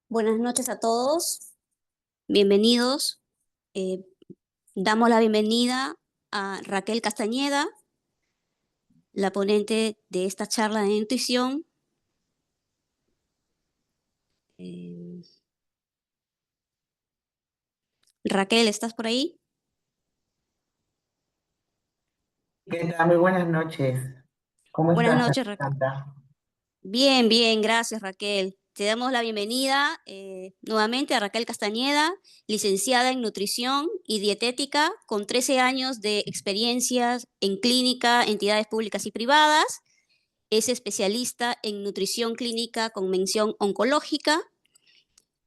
Buenas noches a todos, bienvenidos. Eh, Damos la bienvenida a Raquel Castañeda, la ponente de esta charla de nutrición. Eh, Raquel, ¿estás por ahí? ¿Qué tal? Muy buenas noches. ¿Cómo Buenas estás, noches, Alejandra? Bien, bien, gracias, Raquel. Te damos la bienvenida nuevamente a Raquel Castañeda, licenciada en nutrición y dietética, con 13 años de experiencias en clínica, entidades públicas y privadas. Es especialista en nutrición clínica con mención oncológica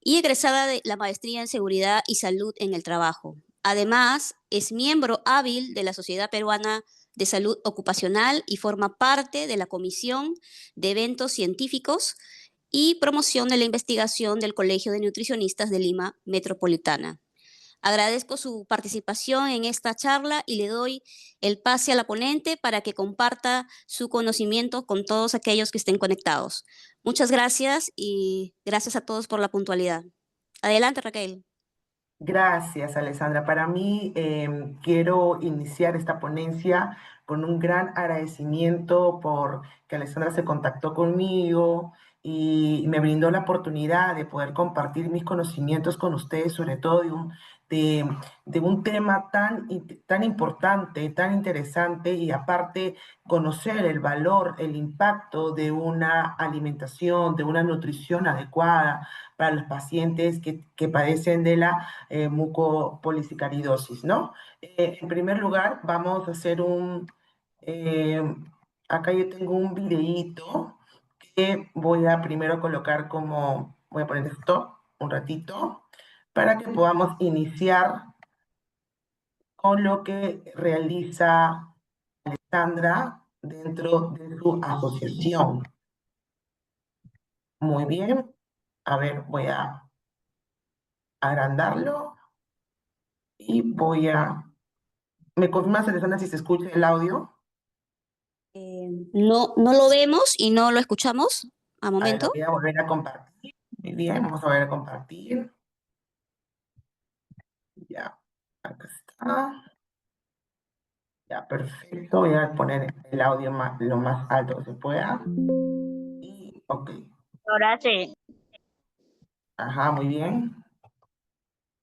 y egresada de la maestría en seguridad y salud en el trabajo. Además, es miembro hábil de la Sociedad Peruana de Salud Ocupacional y forma parte de la Comisión de Eventos Científicos y Promoción de la Investigación del Colegio de Nutricionistas de Lima Metropolitana. Agradezco su participación en esta charla y le doy el pase a la ponente para que comparta su conocimiento con todos aquellos que estén conectados. Muchas gracias y gracias a todos por la puntualidad. Adelante, Raquel. Gracias, Alessandra. Para mí, quiero iniciar esta ponencia con un gran agradecimiento por que Alessandra se contactó conmigo y me brindó la oportunidad de poder compartir mis conocimientos con ustedes, sobre todo de, de un tema tan importante, tan interesante y aparte conocer el valor, el impacto de una alimentación, de una nutrición adecuada para los pacientes que padecen de la mucopolisacaridosis, ¿no? En primer lugar, vamos a hacer eh, acá yo tengo un videíto que voy a primero colocar voy a poner esto un ratito, para que podamos iniciar con lo que realiza Sandra dentro de su asociación. Muy bien. A ver, voy a agrandarlo y ¿Me confirmas, Alessandra, si se escucha el audio? No, no lo vemos y no lo escuchamos a A ver, lo momento. voy a volver a compartir. Muy bien, vamos a volver a compartir. Ya, acá está. Ya, perfecto. Voy a poner el audio lo más alto que se pueda. Y, ok. Ahora sí. Ajá, muy bien.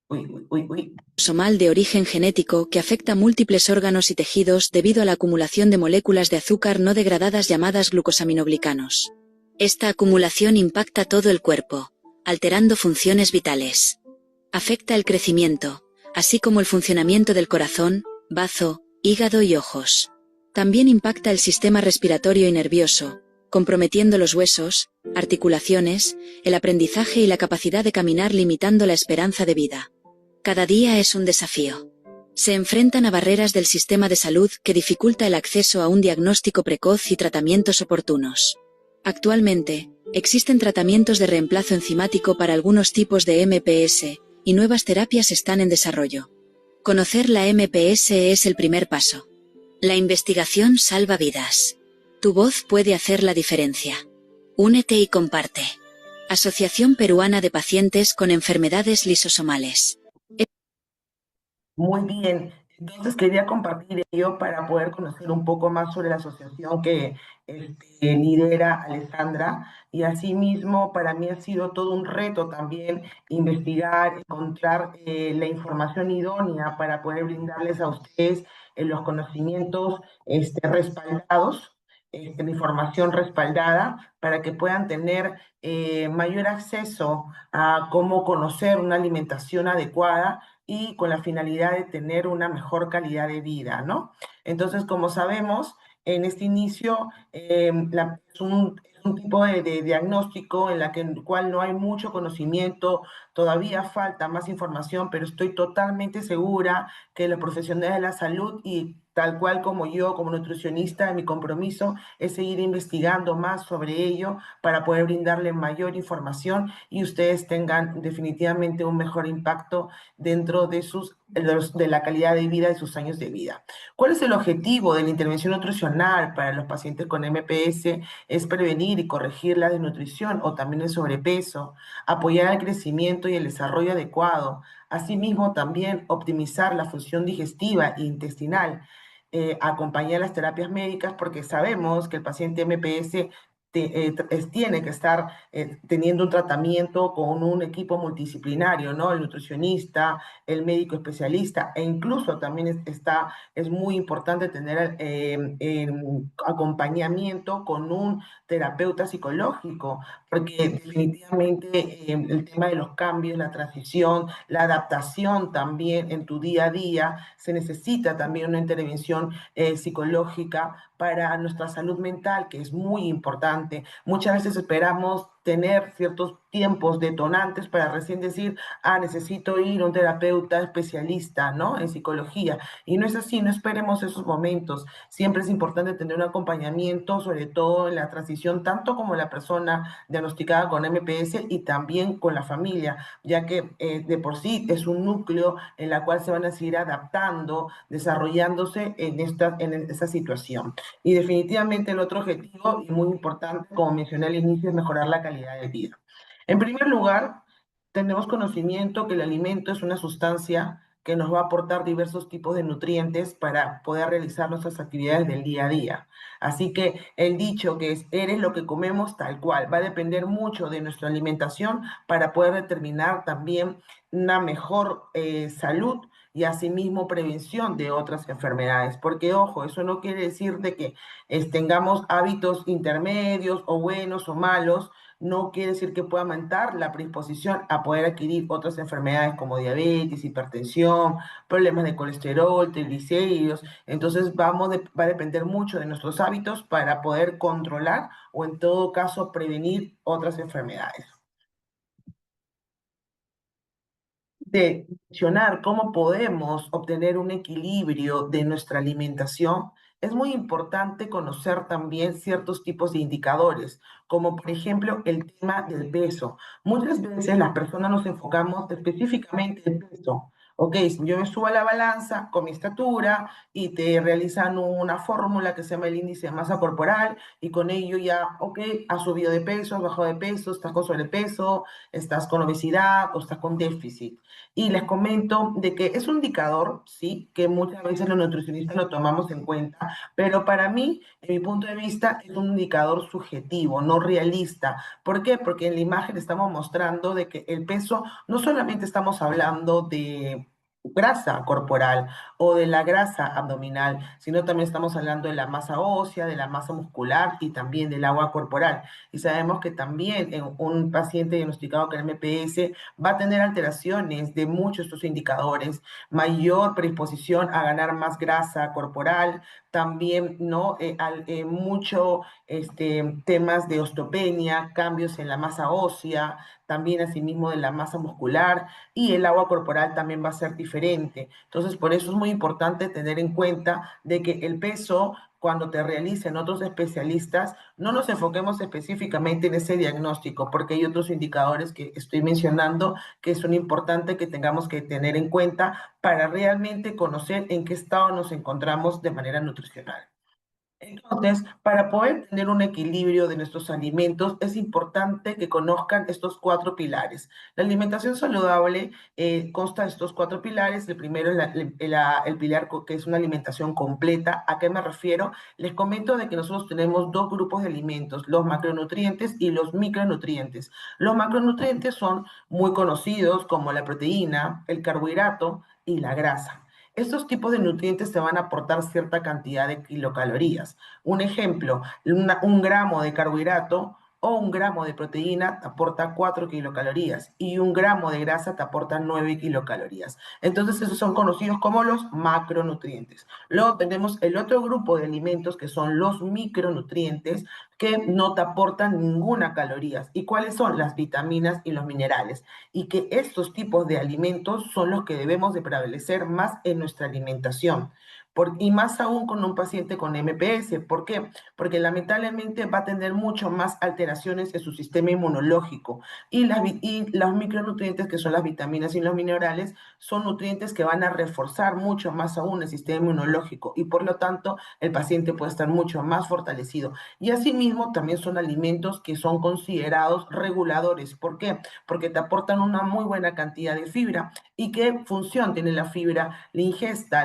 Uy, uy, uy, uy. Somal de origen genético que afecta múltiples órganos y tejidos debido a la acumulación de moléculas de azúcar no degradadas llamadas glucosaminoglicanos. Esta acumulación impacta todo el cuerpo, alterando funciones vitales. Afecta el crecimiento, así como el funcionamiento del corazón, bazo, hígado y ojos. También impacta el sistema respiratorio y nervioso, comprometiendo los huesos, articulaciones, el aprendizaje y la capacidad de caminar, limitando la esperanza de vida. Cada día es un desafío. Se enfrentan a barreras del sistema de salud que dificulta el acceso a un diagnóstico precoz y tratamientos oportunos. Actualmente, existen tratamientos de reemplazo enzimático para algunos tipos de MPS, y nuevas terapias están en desarrollo. Conocer la MPS es el primer paso. La investigación salva vidas. Tu voz puede hacer la diferencia. Únete y comparte. Asociación Peruana de Pacientes con Enfermedades Lisosomales. Muy bien. Entonces quería compartir ello para poder conocer un poco más sobre la asociación que lidera Alessandra. Y asimismo, para mí ha sido todo un reto también investigar, encontrar la información idónea para poder brindarles a ustedes los conocimientos respaldados, la información respaldada, para que puedan tener mayor acceso a cómo conocer una alimentación adecuada y con la finalidad de tener una mejor calidad de vida, ¿no? Entonces, como sabemos, en este inicio es un tipo de diagnóstico en el cual no hay mucho conocimiento, todavía falta más información, pero estoy totalmente segura que los profesionales de la salud y tal cual como yo, como nutricionista, mi compromiso es seguir investigando más sobre ello para poder brindarle mayor información y ustedes tengan definitivamente un mejor impacto dentro de sus de la calidad de vida de sus años de vida. ¿Cuál es el objetivo de la intervención nutricional para los pacientes con MPS? Es prevenir y corregir la desnutrición o también el sobrepeso, apoyar el crecimiento y el desarrollo adecuado, asimismo también optimizar la función digestiva e intestinal, acompañar las terapias médicas porque sabemos que el paciente MPS tiene que estar teniendo un tratamiento con un equipo multidisciplinario, ¿no? El nutricionista, el médico especialista, e incluso también es muy importante tener acompañamiento con un terapeuta psicológico, porque definitivamente el tema de los cambios, la transición, la adaptación también en tu día a día, se necesita también una intervención psicológica para nuestra salud mental, que es muy importante. Muchas veces esperamos tener ciertos tiempos detonantes para recién decir, necesito ir a un terapeuta especialista, ¿no? En psicología. Y no es así, no esperemos esos momentos. Siempre es importante tener un acompañamiento, sobre todo en la transición, tanto como la persona diagnosticada con MPS y también con la familia, ya que de por sí es un núcleo en la cual se van a seguir adaptando, desarrollándose en esta situación. Y definitivamente el otro objetivo, y muy importante, como mencioné al inicio, es mejorar la calidad de vida. En primer lugar, tenemos conocimiento que el alimento es una sustancia que nos va a aportar diversos tipos de nutrientes para poder realizar nuestras actividades del día a día. Así que el dicho que es, eres lo que comemos tal cual, va a depender mucho de nuestra alimentación para poder determinar también una mejor salud y asimismo prevención de otras enfermedades. Porque, ojo, eso no quiere decir de que tengamos hábitos intermedios o buenos o malos, no quiere decir que pueda aumentar la predisposición a poder adquirir otras enfermedades como diabetes, hipertensión, problemas de colesterol, triglicéridos. Entonces va a depender mucho de nuestros hábitos para poder controlar o en todo caso prevenir otras enfermedades. De mencionar cómo podemos obtener un equilibrio de nuestra alimentación, es muy importante conocer también ciertos tipos de indicadores, como por ejemplo el tema del peso. Muchas veces las personas nos enfocamos específicamente en el peso. Ok, yo me subo a la balanza con mi estatura y te realizan una fórmula que se llama el índice de masa corporal y con ello ya, ok, has subido de peso, has bajado de peso, estás con sobrepeso, estás con obesidad o estás con déficit. Y les comento de que es un indicador, sí, que muchas veces los nutricionistas lo tomamos en cuenta, pero para mí, en mi punto de vista, es un indicador subjetivo, no realista. ¿Por qué? Porque en la imagen estamos mostrando de que el peso, no solamente estamos hablando de grasa corporal o de la grasa abdominal, sino también estamos hablando de la masa ósea, de la masa muscular y también del agua corporal. Y sabemos que también en un paciente diagnosticado con MPS va a tener alteraciones de muchos de estos indicadores, mayor predisposición a ganar más grasa corporal, también ¿no? Mucho temas de osteopenia, cambios en la masa ósea, también asimismo de la masa muscular y el agua corporal también va a ser diferente. Entonces, por eso es muy importante tener en cuenta de que el peso, cuando te realicen otros especialistas, no nos enfoquemos específicamente en ese diagnóstico, porque hay otros indicadores que estoy mencionando que son importantes que tengamos que tener en cuenta para realmente conocer en qué estado nos encontramos de manera nutricional. Entonces, para poder tener un equilibrio de nuestros alimentos, es importante que conozcan estos cuatro pilares. La alimentación saludable consta de estos cuatro pilares. El primero es el pilar que es una alimentación completa. ¿A qué me refiero? Les comento de que nosotros tenemos dos grupos de alimentos, los macronutrientes y los micronutrientes. Los macronutrientes son muy conocidos como la proteína, el carbohidrato y la grasa. Estos tipos de nutrientes te van a aportar cierta cantidad de kilocalorías. Un ejemplo, un gramo de carbohidrato o un gramo de proteína te aporta 4 kilocalorías y un gramo de grasa te aporta 9 kilocalorías. Entonces, esos son conocidos como los macronutrientes. Luego tenemos el otro grupo de alimentos que son los micronutrientes que no te aportan ninguna calorías. ¿Y cuáles son? Las vitaminas y los minerales. Y que estos tipos de alimentos son los que debemos de prevalecer más en nuestra alimentación. y más aún con un paciente con MPS. ¿Por qué? Porque lamentablemente va a tener mucho más alteraciones en su sistema inmunológico y los micronutrientes, que son las vitaminas y los minerales, son nutrientes que van a reforzar mucho más aún el sistema inmunológico y por lo tanto el paciente puede estar mucho más fortalecido. Y asimismo también son alimentos que son considerados reguladores. ¿Por qué? Porque te aportan una muy buena cantidad de fibra. ¿Y qué función tiene la fibra? La ingesta,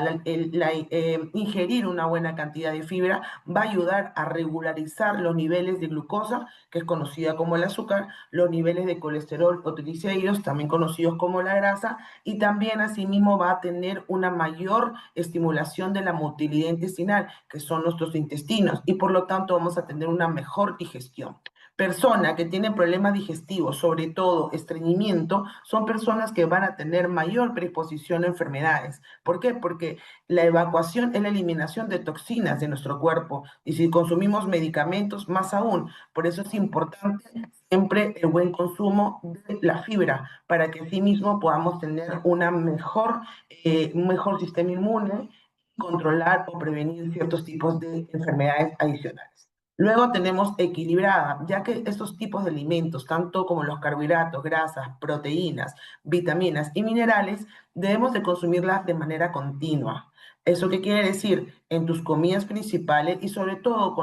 ingerir una buena cantidad de fibra va a ayudar a regularizar los niveles de glucosa, que es conocida como el azúcar, los niveles de colesterol o triglicéridos, también conocidos como la grasa, y también asimismo va a tener una mayor estimulación de la motilidad intestinal, que son nuestros intestinos, y por lo tanto vamos a tener una mejor digestión. Persona que tiene problemas digestivos, sobre todo estreñimiento, son personas que van a tener mayor predisposición a enfermedades. ¿Por qué? Porque la evacuación es la eliminación de toxinas de nuestro cuerpo y si consumimos medicamentos, más aún. Por eso es importante siempre el buen consumo de la fibra para que así mismo podamos tener un mejor sistema inmune, controlar o prevenir ciertos tipos de enfermedades adicionales. Luego tenemos equilibrada, ya que estos tipos de alimentos, tanto como los carbohidratos, grasas, proteínas, vitaminas y minerales, debemos de consumirlas de manera continua. ¿Eso qué quiere decir? En tus comidas principales y sobre todo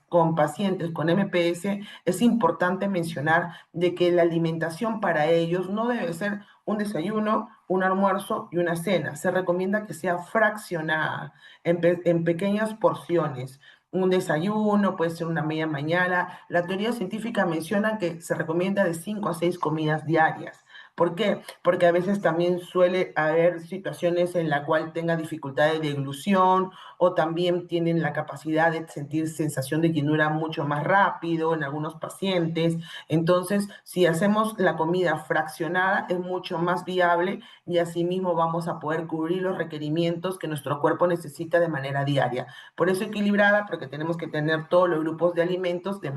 con pacientes con MPS, es importante mencionar de que la alimentación para ellos no debe ser un desayuno, un almuerzo y una cena. Se recomienda que sea fraccionada en pequeñas porciones. Un desayuno, puede ser una media mañana. La teoría científica menciona que se recomienda de 5 a 6 comidas diarias. ¿Por qué? Porque a veces también suele haber situaciones en la cual tenga dificultades de deglución o también tienen la capacidad de sentir sensación de llenura mucho más rápido en algunos pacientes. Entonces, si hacemos la comida fraccionada, es mucho más viable y asimismo vamos a poder cubrir los requerimientos que nuestro cuerpo necesita de manera diaria. Por eso equilibrada, porque tenemos que tener todos los grupos de alimentos de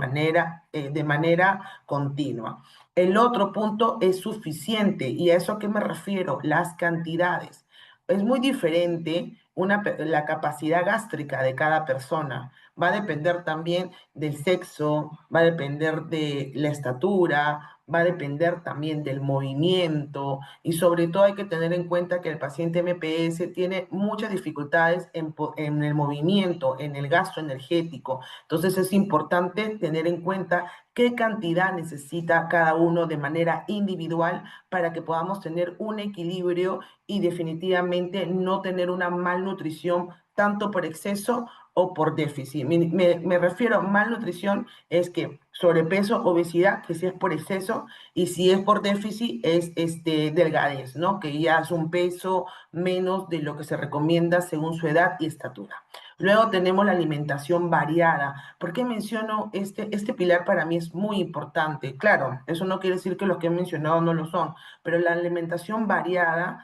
manera continua. El otro punto es suficiente. ¿Y a eso a qué me refiero? Las cantidades. Es muy diferente la capacidad gástrica de cada persona. Va a depender también del sexo, va a depender de la estatura, va a depender también del movimiento y sobre todo hay que tener en cuenta que el paciente MPS tiene muchas dificultades en el movimiento, en el gasto energético. Entonces es importante tener en cuenta qué cantidad necesita cada uno de manera individual para que podamos tener un equilibrio y definitivamente no tener una malnutrición tanto por exceso o por déficit. Me refiero a malnutrición, es que sobrepeso, obesidad, que si es por exceso, y si es por déficit, es delgadez, ¿no? Que ya es un peso menos de lo que se recomienda según su edad y estatura. Luego tenemos la alimentación variada. ¿Por qué menciono este pilar? Para mí es muy importante. Claro, eso no quiere decir que los que he mencionado no lo son, pero la alimentación variada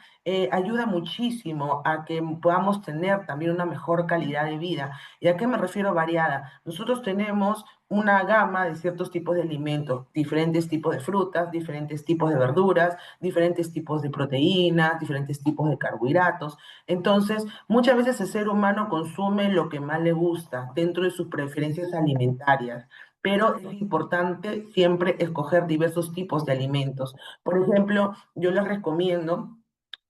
ayuda muchísimo a que podamos tener también una mejor calidad de vida. ¿Y a qué me refiero variada? Nosotros tenemos una gama de ciertos tipos de alimentos, diferentes tipos de frutas, diferentes tipos de verduras, diferentes tipos de proteínas, diferentes tipos de carbohidratos. Entonces, muchas veces el ser humano consume lo que más le gusta dentro de sus preferencias alimentarias, pero es importante siempre escoger diversos tipos de alimentos. Por ejemplo, yo les recomiendo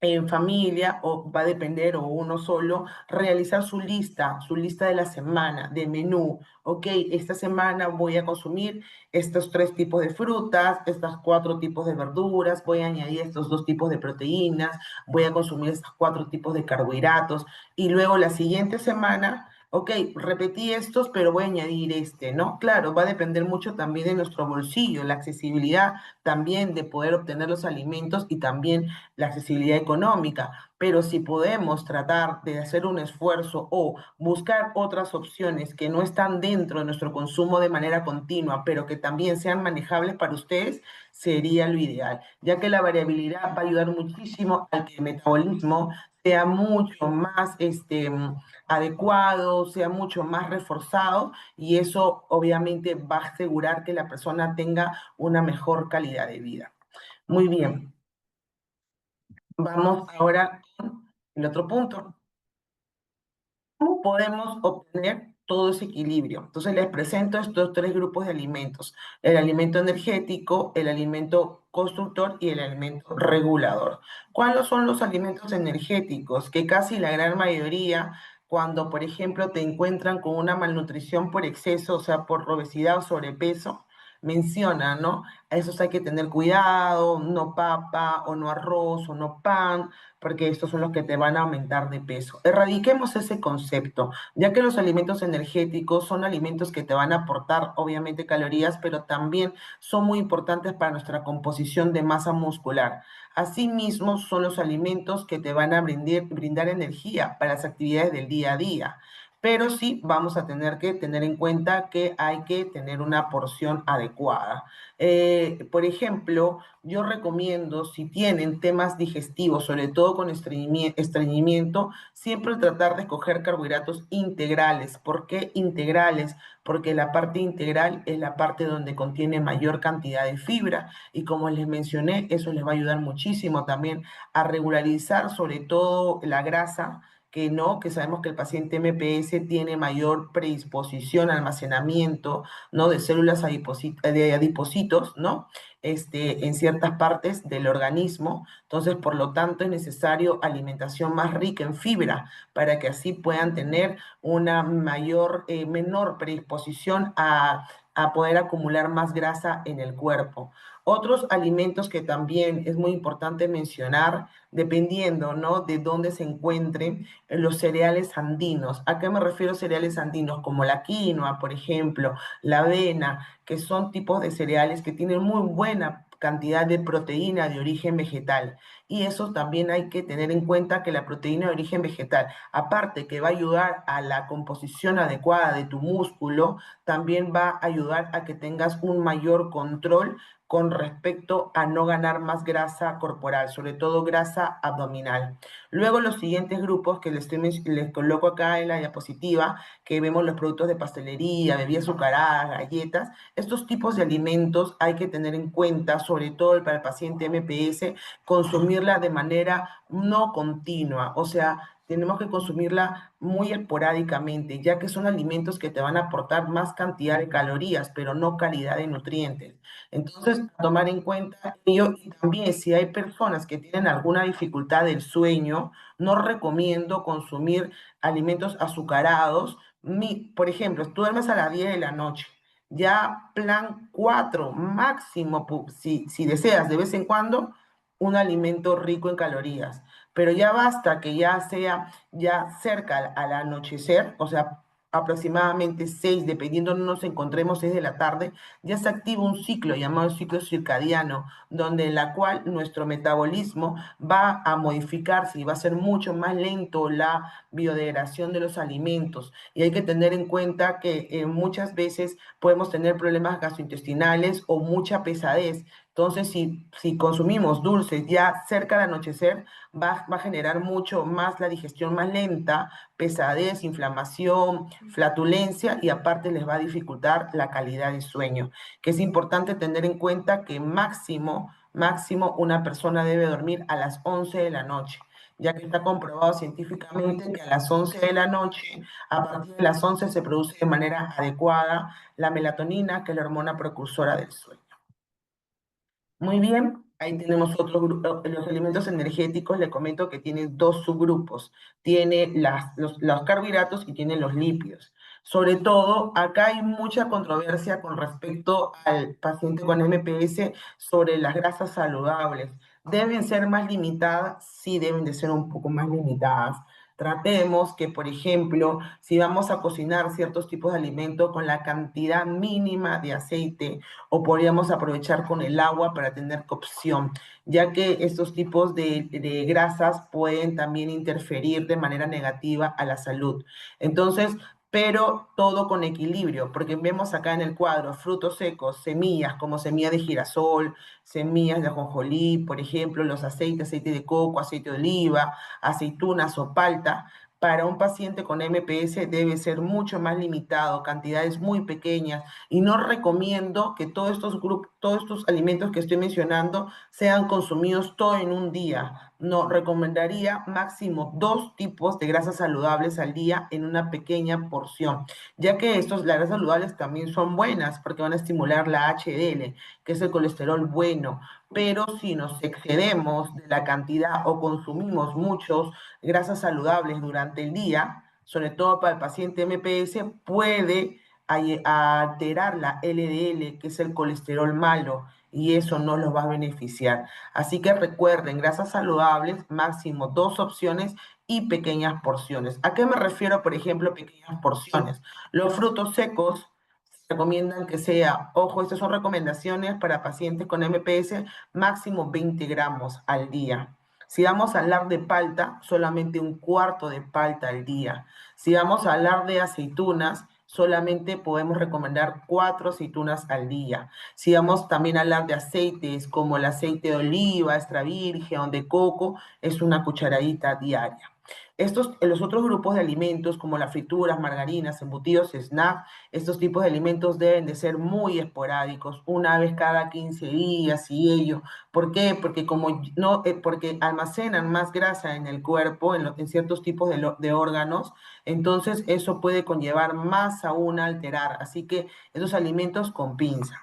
en familia, o va a depender, o uno solo, realizar su lista de la semana, de menú. Ok, esta semana voy a consumir estos 3 tipos de frutas, estos 4 tipos de verduras, voy a añadir estos 2 tipos de proteínas, voy a consumir estos 4 tipos de carbohidratos, y luego la siguiente semana, ok, repetí estos, pero voy a añadir ¿no? Claro, va a depender mucho también de nuestro bolsillo, la accesibilidad también de poder obtener los alimentos y también la accesibilidad económica, pero si podemos tratar de hacer un esfuerzo o buscar otras opciones que no están dentro de nuestro consumo de manera continua, pero que también sean manejables para ustedes, sería lo ideal, ya que la variabilidad va a ayudar muchísimo al que el metabolismo sea mucho más adecuado, sea mucho más reforzado y eso obviamente va a asegurar que la persona tenga una mejor calidad de vida. Muy bien. Vamos ahora con el otro punto. ¿Cómo podemos obtener todo ese equilibrio? Entonces les presento estos tres grupos de alimentos: el alimento energético, el alimento constructor y el alimento regulador. ¿Cuáles son los alimentos energéticos? Que casi la gran mayoría, cuando por ejemplo te encuentran con una malnutrición por exceso, o sea, por obesidad o sobrepeso, mencionan, ¿no? A esos hay que tener cuidado, no papa o no arroz o no pan, porque estos son los que te van a aumentar de peso. Erradiquemos ese concepto, ya que los alimentos energéticos son alimentos que te van a aportar, obviamente, calorías, pero también son muy importantes para nuestra composición de masa muscular. Asimismo, son los alimentos que te van a brindar energía para las actividades del día a día. Pero sí vamos a tener que tener en cuenta que hay que tener una porción adecuada. Por ejemplo, yo recomiendo, si tienen temas digestivos, sobre todo con estreñimiento, siempre tratar de escoger carbohidratos integrales. ¿Por qué integrales? Porque la parte integral es la parte donde contiene mayor cantidad de fibra y, como les mencioné, eso les va a ayudar muchísimo también a regularizar sobre todo la grasa, que no, que sabemos que el paciente MPS tiene mayor predisposición al almacenamiento, ¿no? De células de adipocitos, ¿no? En ciertas partes del organismo. Entonces, por lo tanto, es necesario alimentación más rica en fibra para que así puedan tener una menor predisposición a poder acumular más grasa en el cuerpo. Otros alimentos que también es muy importante mencionar, dependiendo, ¿no?, de dónde se encuentren, los cereales andinos. ¿A qué me refiero cereales andinos? Como la quinoa, por ejemplo, la avena, que son tipos de cereales que tienen muy buena cantidad de proteína de origen vegetal. Y eso también hay que tener en cuenta, que la proteína de origen vegetal, aparte que va a ayudar a la composición adecuada de tu músculo, también va a ayudar a que tengas un mayor control con respecto a no ganar más grasa corporal, sobre todo grasa abdominal. Luego, los siguientes grupos que les coloco acá en la diapositiva, que vemos los productos de pastelería, bebidas azucaradas, galletas. Estos tipos de alimentos hay que tener en cuenta, sobre todo para el paciente MPS, consumirla de manera no continua, o sea, tenemos que consumirla muy esporádicamente, ya que son alimentos que te van a aportar más cantidad de calorías, pero no calidad de nutrientes. Entonces, tomar en cuenta ello. Y también, si hay personas que tienen alguna dificultad del sueño, no recomiendo consumir alimentos azucarados. Por ejemplo, tú duermes a las 10 de la noche, ya plan 4 máximo, si deseas de vez en cuando, un alimento rico en calorías. Pero ya basta que ya sea ya cerca al anochecer, o sea, aproximadamente 6, dependiendo de donde nos encontremos, 6 de la tarde, ya se activa un ciclo llamado el ciclo circadiano, donde en la cual nuestro metabolismo va a modificarse y va a ser mucho más lento la biodegradación de los alimentos. Y hay que tener en cuenta que muchas veces podemos tener problemas gastrointestinales o mucha pesadez. Entonces, si consumimos dulces ya cerca del anochecer, va a generar mucho más la digestión más lenta, pesadez, inflamación, flatulencia, y aparte les va a dificultar la calidad de sueño, que es importante tener en cuenta que máximo una persona debe dormir a las 11 de la noche, ya que está comprobado científicamente que a las 11 de la noche, a partir de las 11 se produce de manera adecuada la melatonina, que es la hormona precursora del sueño. Muy bien, ahí tenemos otro grupo. Los alimentos energéticos, le comento que tienen dos subgrupos. Tiene los carbohidratos y tiene los lípidos. Sobre todo, acá hay mucha controversia con respecto al paciente con MPS sobre las grasas saludables. ¿Deben ser más limitadas? Sí, deben de ser un poco más limitadas. Tratemos que, por ejemplo, si vamos a cocinar ciertos tipos de alimentos, con la cantidad mínima de aceite, o podríamos aprovechar con el agua para tener cocción, ya que estos tipos de grasas pueden también interferir de manera negativa a la salud. Entonces, pero todo con equilibrio, porque vemos acá en el cuadro frutos secos, semillas como semilla de girasol, semillas de ajonjolí, por ejemplo, los aceites, aceite de coco, aceite de oliva, aceitunas o palta. Para un paciente con MPS debe ser mucho más limitado, cantidades muy pequeñas, y no recomiendo que todos estos alimentos que estoy mencionando sean consumidos todo en un día. no recomendaría máximo 2 tipos de grasas saludables al día en una pequeña porción, ya que las grasas saludables también son buenas porque van a estimular la HDL, que es el colesterol bueno, pero si nos excedemos de la cantidad o consumimos muchos grasas saludables durante el día, sobre todo para el paciente MPS, puede alterar la LDL, que es el colesterol malo, y eso no los va a beneficiar. Así que recuerden, grasas saludables, máximo 2 opciones y pequeñas porciones. ¿A qué me refiero, por ejemplo, pequeñas porciones? Los frutos secos se recomiendan que sea, ojo, estas son recomendaciones para pacientes con MPS, máximo 20 gramos al día. Si vamos a hablar de palta, solamente un cuarto de palta al día. Si vamos a hablar de aceitunas, solamente podemos recomendar 4 aceitunas al día. Si vamos también a hablar de aceites como el aceite de oliva, extra virgen o de coco, es una cucharadita diaria. Los otros grupos de alimentos como las frituras, margarinas, embutidos, snacks, estos tipos de alimentos deben de ser muy esporádicos, una vez cada 15 días y ello. ¿Por qué? Porque porque almacenan más grasa en el cuerpo, en ciertos tipos de órganos, entonces eso puede conllevar más aún a alterar. Así que esos alimentos con pinza.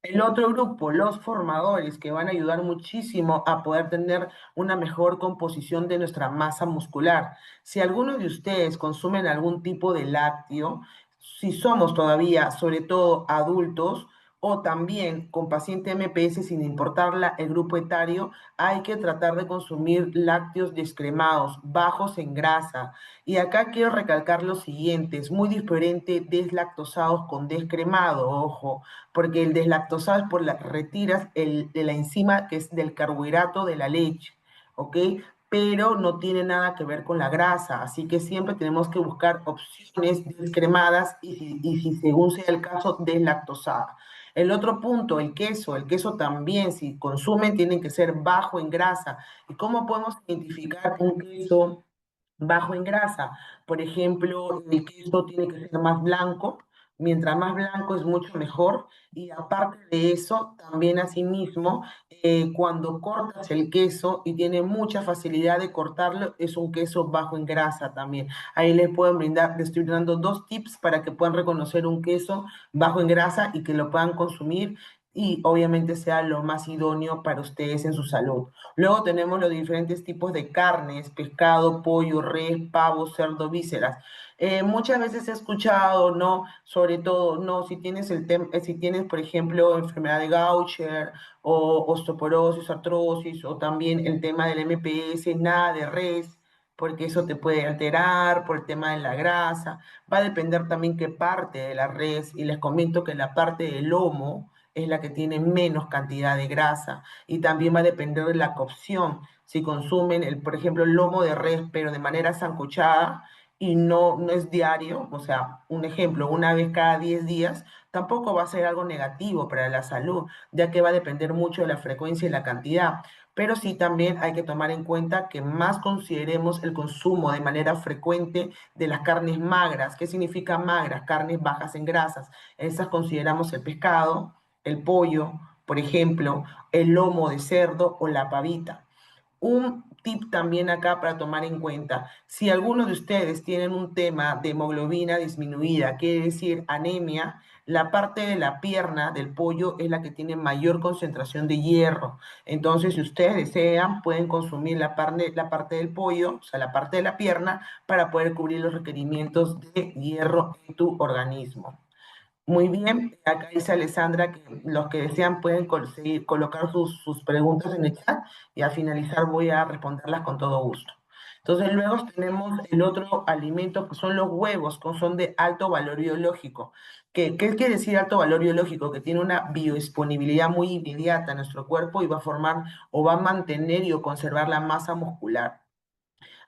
El otro grupo, los formadores, que van a ayudar muchísimo a poder tener una mejor composición de nuestra masa muscular. Si alguno de ustedes consumen algún tipo de lácteo, si somos todavía, sobre todo adultos, o también con paciente MPS, sin importar el grupo etario, hay que tratar de consumir lácteos descremados, bajos en grasa. Y acá quiero recalcar lo siguiente, es muy diferente deslactosados con descremado, ojo, porque el deslactosado es por retiras de la enzima que es del carbohidrato de la leche, ¿ok? Pero no tiene nada que ver con la grasa, así que siempre tenemos que buscar opciones descremadas y si según sea el caso, deslactosada. El otro punto, el queso también, si consumen, tienen que ser bajo en grasa. ¿Y cómo podemos identificar un queso bajo en grasa? Por ejemplo, el queso tiene que ser más blanco, mientras más blanco es mucho mejor, y aparte de eso, también asimismo, cuando cortas el queso y tiene mucha facilidad de cortarlo, es un queso bajo en grasa también. Ahí les pueden brindar, les estoy dando 2 tips para que puedan reconocer un queso bajo en grasa y que lo puedan consumir y obviamente sea lo más idóneo para ustedes en su salud. Luego tenemos los diferentes tipos de carnes, pescado, pollo, res, pavo, cerdo, vísceras. Muchas veces he escuchado, ¿no? Sobre todo, no, si tienes, por ejemplo, enfermedad de Gaucher o osteoporosis, artrosis, o también el tema del MPS, nada de res, porque eso te puede alterar por el tema de la grasa. Va a depender también qué parte de la res, y les comento que la parte del lomo es la que tiene menos cantidad de grasa y también va a depender de la cocción. Si consumen, por ejemplo, el lomo de res, pero de manera sancochada y no es diario, o sea, un ejemplo, una vez cada 10 días, tampoco va a ser algo negativo para la salud, ya que va a depender mucho de la frecuencia y la cantidad. Pero sí también hay que tomar en cuenta que más consideremos el consumo de manera frecuente de las carnes magras. ¿Qué significa magras? Carnes bajas en grasas. Esas consideramos el pescado, el pollo, por ejemplo, el lomo de cerdo o la pavita. Un tip también acá para tomar en cuenta, si alguno de ustedes tienen un tema de hemoglobina disminuida, quiere decir anemia, la parte de la pierna del pollo es la que tiene mayor concentración de hierro. Entonces, si ustedes desean, pueden consumir la parte del pollo, o sea, la parte de la pierna, para poder cubrir los requerimientos de hierro en tu organismo. Muy bien, acá dice Alessandra que los que desean pueden seguir, colocar sus preguntas en el chat y al finalizar voy a responderlas con todo gusto. Entonces luego tenemos el otro alimento que son los huevos, que son de alto valor biológico. ¿Qué quiere decir alto valor biológico? Que tiene una biodisponibilidad muy inmediata en nuestro cuerpo y va a formar o va a mantener y o conservar la masa muscular.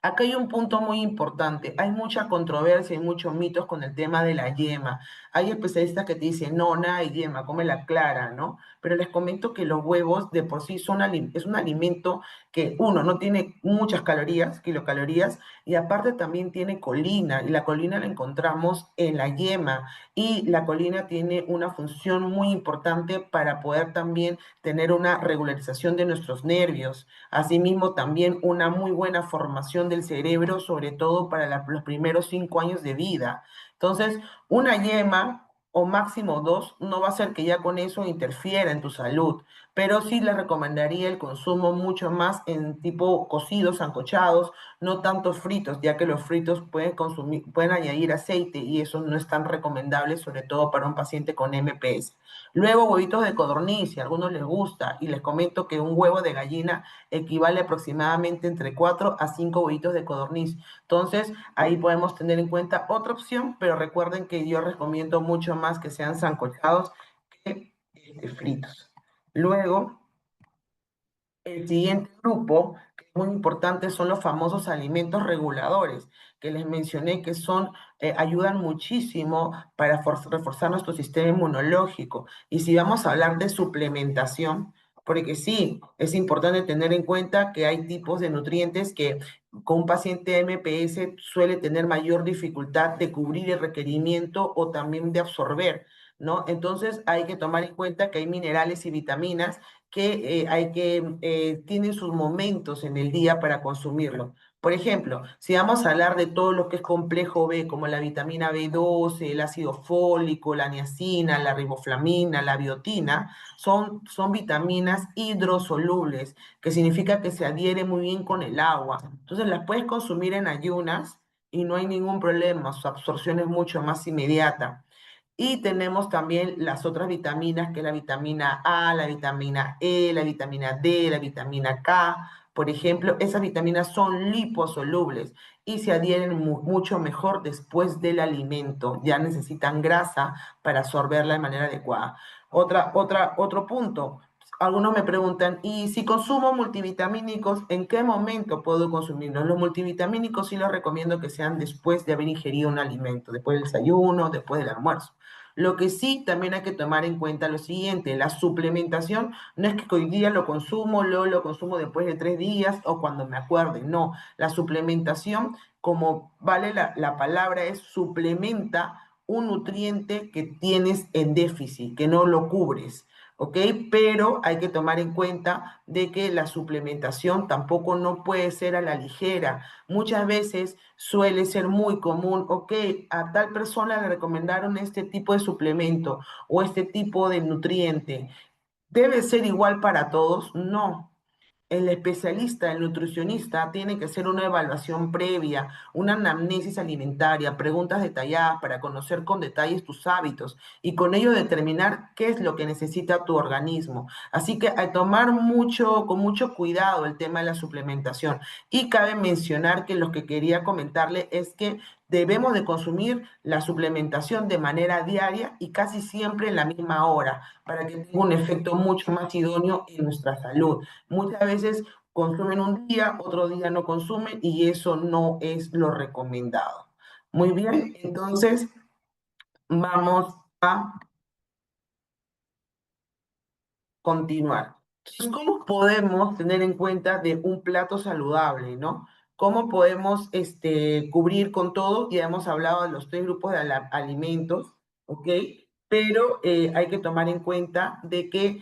Acá hay un punto muy importante. Hay mucha controversia y muchos mitos con el tema de la yema. Hay especialistas que te dicen, no, nada de yema, come la clara, ¿no? Pero les comento que los huevos de por sí es un alimento que uno no tiene muchas calorías, kilocalorías, y aparte también tiene colina, y la colina la encontramos en la yema, y la colina tiene una función muy importante para poder también tener una regularización de nuestros nervios, asimismo también una muy buena formación del cerebro, sobre todo para los primeros 5 años de vida. Entonces, una yema o máximo dos no va a ser que ya con eso interfiera en tu salud, pero sí le recomendaría el consumo mucho más en tipo cocidos, sancochados, no tanto fritos, ya que los fritos pueden añadir aceite y eso no es tan recomendable, sobre todo para un paciente con MPS. Luego, huevitos de codorniz, si a algunos les gusta, y les comento que un huevo de gallina equivale aproximadamente entre 4 a 5 huevitos de codorniz. Entonces, ahí podemos tener en cuenta otra opción, pero recuerden que yo recomiendo mucho más que sean sancochados que fritos. Luego, el siguiente grupo, que es muy importante, son los famosos alimentos reguladores, que les mencioné que ayudan muchísimo para reforzar nuestro sistema inmunológico. Y si vamos a hablar de suplementación, porque sí, es importante tener en cuenta que hay tipos de nutrientes que con un paciente MPS suele tener mayor dificultad de cubrir el requerimiento o también de absorber, ¿no? Entonces hay que tomar en cuenta que hay minerales y vitaminas que tienen sus momentos en el día para consumirlo. Por ejemplo, si vamos a hablar de todo lo que es complejo B, como la vitamina B12, el ácido fólico, la niacina, la riboflamina, la biotina, son vitaminas hidrosolubles, que significa que se adhieren muy bien con el agua. Entonces las puedes consumir en ayunas y no hay ningún problema, su absorción es mucho más inmediata. Y tenemos también las otras vitaminas, que es la vitamina A, la vitamina E, la vitamina D, la vitamina K. Por ejemplo, esas vitaminas son liposolubles y se adhieren mucho mejor después del alimento. Ya necesitan grasa para absorberla de manera adecuada. Otro punto. Algunos me preguntan, ¿y si consumo multivitamínicos, en qué momento puedo consumirlos? Los multivitamínicos sí los recomiendo que sean después de haber ingerido un alimento, después del desayuno, después del almuerzo. Lo que sí también hay que tomar en cuenta lo siguiente, la suplementación no es que hoy día lo consumo, luego lo consumo después de 3 días o cuando me acuerde, no. La suplementación, como vale la palabra, es suplementa un nutriente que tienes en déficit, que no lo cubres. ¿Ok? Pero hay que tomar en cuenta de que la suplementación tampoco no puede ser a la ligera. Muchas veces suele ser muy común, ok, a tal persona le recomendaron este tipo de suplemento o este tipo de nutriente. ¿Debe ser igual para todos? No. El especialista, el nutricionista, tiene que hacer una evaluación previa, una anamnesis alimentaria, preguntas detalladas para conocer con detalles tus hábitos y con ello determinar qué es lo que necesita tu organismo. Así que hay que tomar con mucho cuidado el tema de la suplementación. Y cabe mencionar que lo que quería comentarle es que debemos de consumir la suplementación de manera diaria y casi siempre en la misma hora para que tenga un efecto mucho más idóneo en nuestra salud. Muchas veces consumen un día, otro día no consumen y eso no es lo recomendado. Muy bien, entonces vamos a continuar. Entonces, ¿cómo podemos tener en cuenta de un plato saludable, no? ¿Cómo podemos cubrir con todo? Ya hemos hablado de los 3 grupos de alimentos, ¿ok? Pero hay que tomar en cuenta de que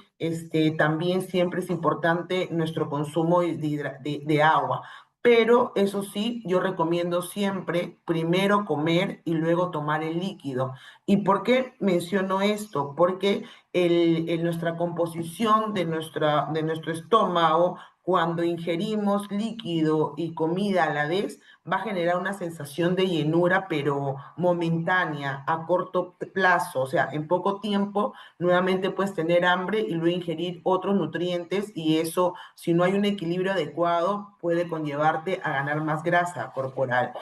también siempre es importante nuestro consumo de agua. Pero eso sí, yo recomiendo siempre primero comer y luego tomar el líquido. ¿Y por qué menciono esto? Porque en nuestra composición de nuestro estómago, cuando ingerimos líquido y comida a la vez, va a generar una sensación de llenura, pero momentánea, a corto plazo. O sea, en poco tiempo, nuevamente puedes tener hambre y luego ingerir otros nutrientes y eso, si no hay un equilibrio adecuado, puede conllevarte a ganar más grasa corporal.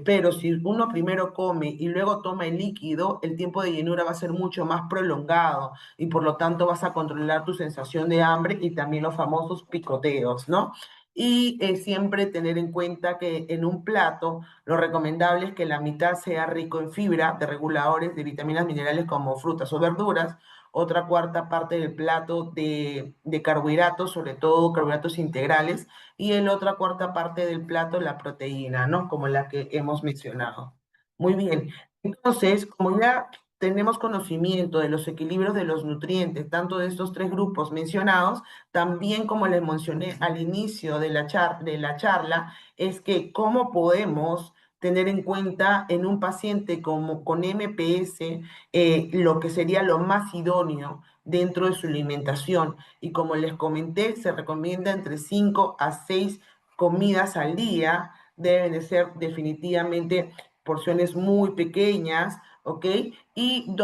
Pero si uno primero come y luego toma el líquido, el tiempo de llenura va a ser mucho más prolongado y por lo tanto vas a controlar tu sensación de hambre y también los famosos picoteos, ¿no? Y siempre tener en cuenta que en un plato lo recomendable es que la mitad sea rico en fibra, de reguladores de vitaminas minerales como frutas o verduras, otra cuarta parte del plato de carbohidratos, sobre todo carbohidratos integrales, y en otra cuarta parte del plato la proteína, ¿no? Como la que hemos mencionado. Muy bien. Entonces, como ya tenemos conocimiento de los equilibrios de los nutrientes, tanto de estos tres grupos mencionados, también como les mencioné al inicio de la charla, es que cómo podemos tener en cuenta en un paciente como con MPS lo que sería lo más idóneo dentro de su alimentación. Y como les comenté, se recomienda entre 5 a 6 comidas al día. Deben de ser definitivamente porciones muy pequeñas, ¿ok? Y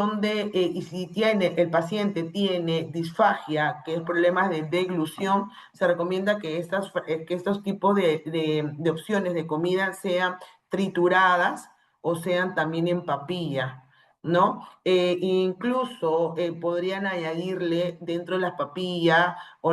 si el paciente tiene disfagia, que es problemas de deglución, se recomienda que estos tipos de opciones de comida sean trituradas o sean también en papilla, ¿no? Incluso podrían añadirle dentro de las papillas o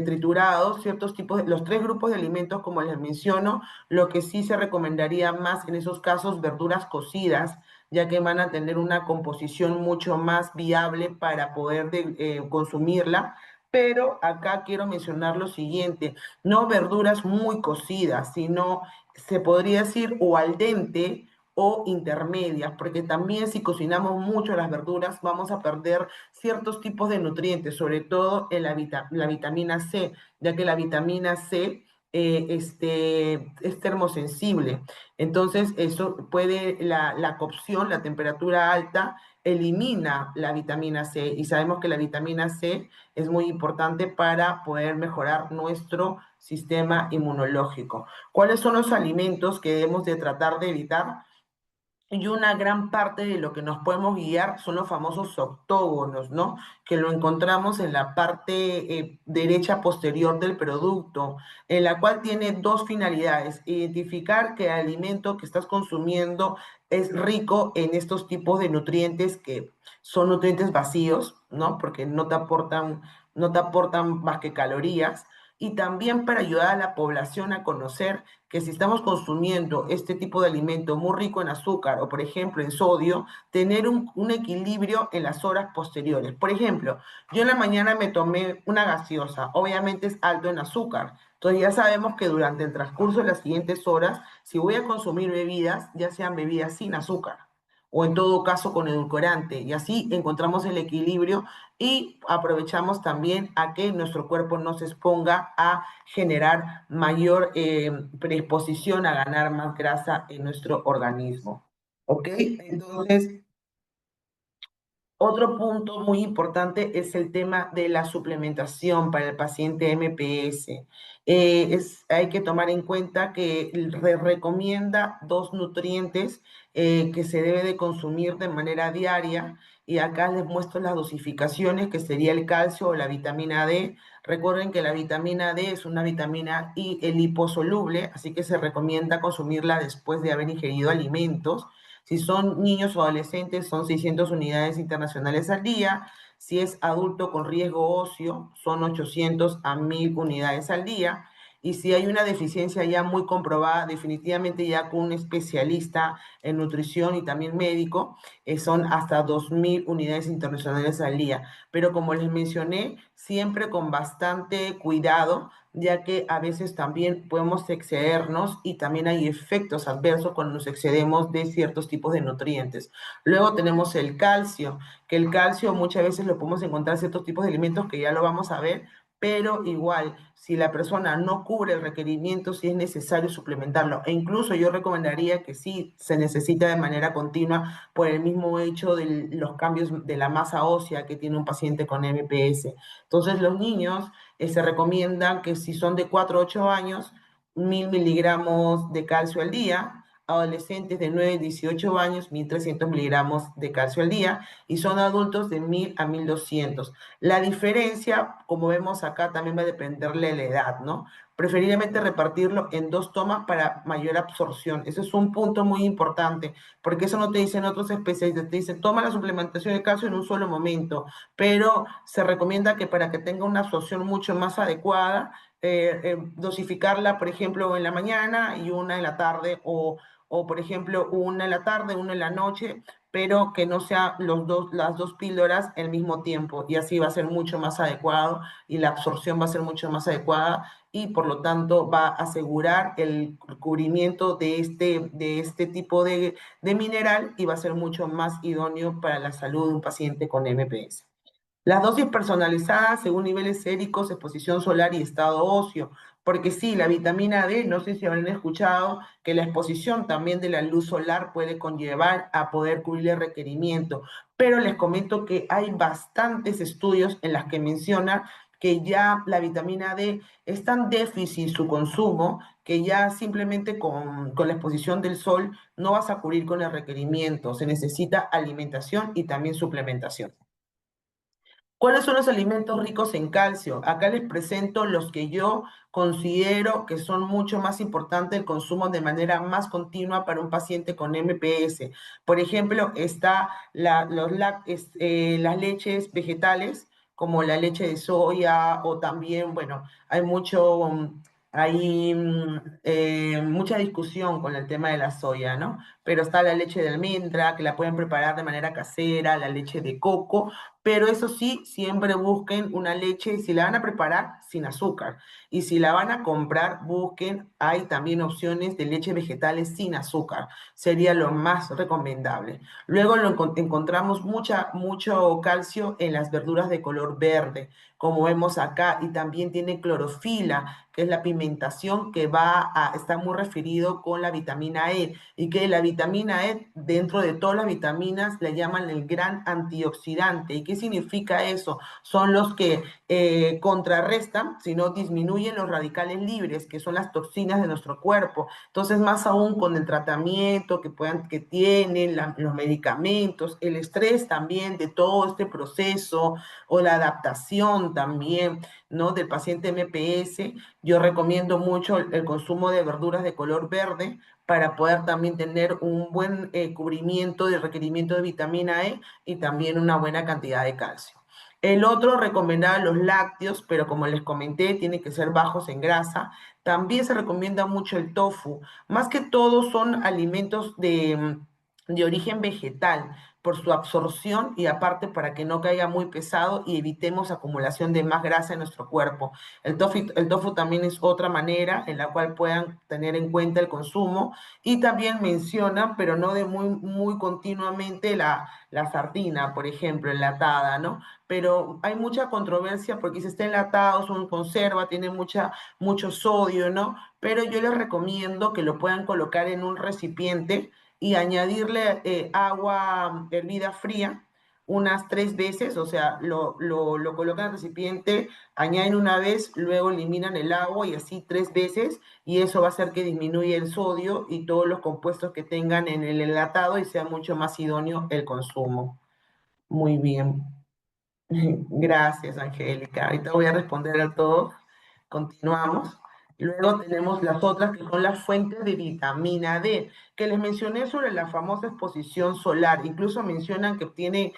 triturados ciertos tipos, los tres grupos de alimentos, como les menciono, lo que sí se recomendaría más en esos casos, verduras cocidas, ya que van a tener una composición mucho más viable para poder consumirla. Pero acá quiero mencionar lo siguiente, no verduras muy cocidas, sino se podría decir o al dente o intermedias, porque también si cocinamos mucho las verduras vamos a perder ciertos tipos de nutrientes, sobre todo en la vitamina C, ya que la vitamina C es termosensible. Entonces, la cocción, la temperatura alta, elimina la vitamina C y sabemos que la vitamina C es muy importante para poder mejorar nuestro sistema inmunológico. ¿Cuáles son los alimentos que debemos de tratar de evitar? Y una gran parte de lo que nos podemos guiar son los famosos octógonos, ¿no? Que lo encontramos en la parte derecha posterior del producto, en la cual tiene dos finalidades: identificar que el alimento que estás consumiendo es rico en estos tipos de nutrientes que son nutrientes vacíos, ¿no? Porque no te aportan más que calorías. Y también para ayudar a la población a conocer que si estamos consumiendo este tipo de alimento muy rico en azúcar o, por ejemplo, en sodio, tener un equilibrio en las horas posteriores. Por ejemplo, yo en la mañana me tomé una gaseosa, obviamente es alto en azúcar. Entonces ya sabemos que durante el transcurso de las siguientes horas, si voy a consumir bebidas, ya sean bebidas sin azúcar o en todo caso con edulcorante, y así encontramos el equilibrio y aprovechamos también a que nuestro cuerpo no se exponga a generar mayor predisposición a ganar más grasa en nuestro organismo. ¿Ok? Entonces, otro punto muy importante es el tema de la suplementación para el paciente MPS. Hay que tomar en cuenta que recomienda dos nutrientes que se debe de consumir de manera diaria, y acá les muestro las dosificaciones, que sería el calcio o la vitamina D. Recuerden que la vitamina D es una vitamina liposoluble, así que se recomienda consumirla después de haber ingerido alimentos. Si son niños o adolescentes, son 600 unidades internacionales al día. Si es adulto con riesgo óseo, son 800 a 1000 unidades al día. Y si hay una deficiencia ya muy comprobada, definitivamente ya con un especialista en nutrición y también médico, son hasta 2000 unidades internacionales al día. Pero como les mencioné, siempre con bastante cuidado, ya que a veces también podemos excedernos y también hay efectos adversos cuando nos excedemos de ciertos tipos de nutrientes. Luego tenemos el calcio, que el calcio muchas veces lo podemos encontrar en ciertos tipos de alimentos que ya lo vamos a ver, pero igual, si la persona no cubre el requerimiento, sí es necesario suplementarlo. E incluso yo recomendaría que sí se necesita de manera continua por el mismo hecho de los cambios de la masa ósea que tiene un paciente con MPS. Entonces, los niños se recomienda que si son de 4 a 8 años, 1000 miligramos de calcio al día. Adolescentes de 9 a 18 años, 1300 miligramos de calcio al día. Y son adultos de 1000 a 1200. La diferencia, como vemos acá, también va a depender de la edad, ¿no? Preferiblemente repartirlo en 2 tomas para mayor absorción. Ese es un punto muy importante, porque eso no te dicen otros especialistas. Te dicen, toma la suplementación de calcio en un solo momento, pero se recomienda que para que tenga una absorción mucho más adecuada, dosificarla, por ejemplo, en la mañana y una en la tarde, o por ejemplo, una en la tarde, una en la noche, pero que no sean las dos píldoras al mismo tiempo, y así va a ser mucho más adecuado y la absorción va a ser mucho más adecuada y por lo tanto va a asegurar el cubrimiento de este tipo de mineral y va a ser mucho más idóneo para la salud de un paciente con MPS. Las dosis personalizadas según niveles séricos, exposición solar y estado óseo. Porque sí, la vitamina D, no sé si habrán escuchado que la exposición también de la luz solar puede conllevar a poder cubrir el requerimiento. Pero les comento que hay bastantes estudios en los que menciona que ya la vitamina D es tan déficit su consumo que ya simplemente con la exposición del sol no vas a cubrir con el requerimiento. Se necesita alimentación y también suplementación. ¿Cuáles son los alimentos ricos en calcio? Acá les presento los que yo considero que son mucho más importantes el consumo de manera más continua para un paciente con MPS. Por ejemplo, está las leches vegetales, como la leche de soya, o también, bueno, hay mucha discusión con el tema de la soya, ¿no? Pero está la leche de almendra, que la pueden preparar de manera casera, la leche de coco, pero eso sí, siempre busquen una leche, si la van a preparar, sin azúcar. Y si la van a comprar, busquen, hay también opciones de leche vegetales sin azúcar. Sería lo más recomendable. Luego encontramos mucho calcio en las verduras de color verde, como vemos acá, y también tiene clorofila, que es la pigmentación que está muy referido con la vitamina E, y que la vitamina E, dentro de todas las vitaminas, le llaman el gran antioxidante. ¿Y qué significa eso? Son los que contrarrestan, si no disminuyen los radicales libres, que son las toxinas de nuestro cuerpo. Entonces, más aún con el tratamiento que tienen, los medicamentos, el estrés también de todo este proceso, o la adaptación también, ¿no?, del paciente MPS, yo recomiendo mucho el consumo de verduras de color verde para poder también tener un buen cubrimiento del requerimiento de vitamina E y también una buena cantidad de calcio. El otro recomendaba los lácteos, pero como les comenté, tienen que ser bajos en grasa. También se recomienda mucho el tofu. Más que todo son alimentos de origen vegetal por su absorción y aparte para que no caiga muy pesado y evitemos acumulación de más grasa en nuestro cuerpo. El tofu también es otra manera en la cual puedan tener en cuenta el consumo, y también mencionan, pero no de muy continuamente, la sardina, por ejemplo, enlatada, ¿no? Pero hay mucha controversia porque si está enlatado, es un conserva, tiene mucho sodio, ¿no? Pero yo les recomiendo que lo puedan colocar en un recipiente y añadirle agua hervida fría unas 3 veces, o sea, lo colocan en el recipiente, añaden una vez, luego eliminan el agua y así 3 veces, y eso va a hacer que disminuya el sodio y todos los compuestos que tengan en el enlatado y sea mucho más idóneo el consumo. Muy bien. Gracias, Angélica. Ahorita voy a responder a todos. Continuamos. Luego tenemos las otras que son las fuentes de vitamina D, que les mencioné sobre la famosa exposición solar. Incluso mencionan que tiene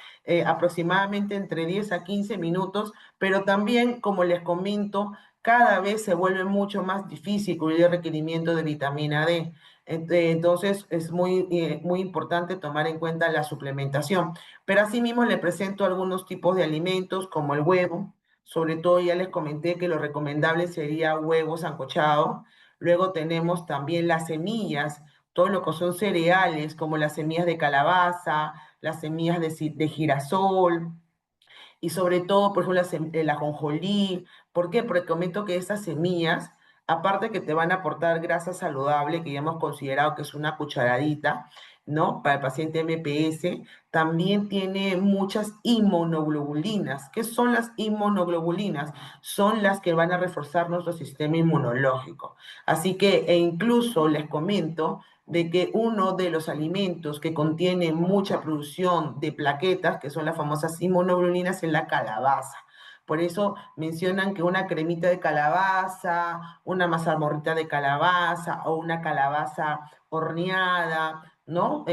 aproximadamente entre 10 a 15 minutos, pero también, como les comento, cada vez se vuelve mucho más difícil cubrir el requerimiento de vitamina D. Entonces, es muy importante tomar en cuenta la suplementación. Pero asimismo le presento algunos tipos de alimentos como el huevo. Sobre todo ya les comenté que lo recomendable sería huevo sancochado. Luego tenemos también las semillas, todo lo que son cereales, como las semillas de calabaza, las semillas de girasol, y sobre todo, por ejemplo, el ajonjolí. ¿Por qué? Porque comento que estas semillas, aparte que te van a aportar grasa saludable, que ya hemos considerado que es una cucharadita, ¿no?, para el paciente MPS, también tiene muchas inmunoglobulinas. ¿Qué son las inmunoglobulinas? Son las que van a reforzar nuestro sistema inmunológico. Así que, e incluso les comento de que uno de los alimentos que contiene mucha producción de plaquetas, que son las famosas inmunoglobulinas, es la calabaza. Por eso mencionan que una cremita de calabaza, una mazamorrita de calabaza o una calabaza horneada, ¿no?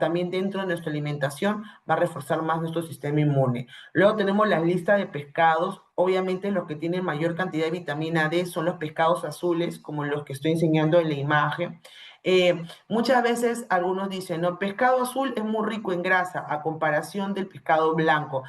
También dentro de nuestra alimentación va a reforzar más nuestro sistema inmune. Luego tenemos la lista de pescados. Obviamente los que tienen mayor cantidad de vitamina D son los pescados azules, como los que estoy enseñando en la imagen. Muchas veces algunos dicen, no, pescado azul es muy rico en grasa a comparación del pescado blanco.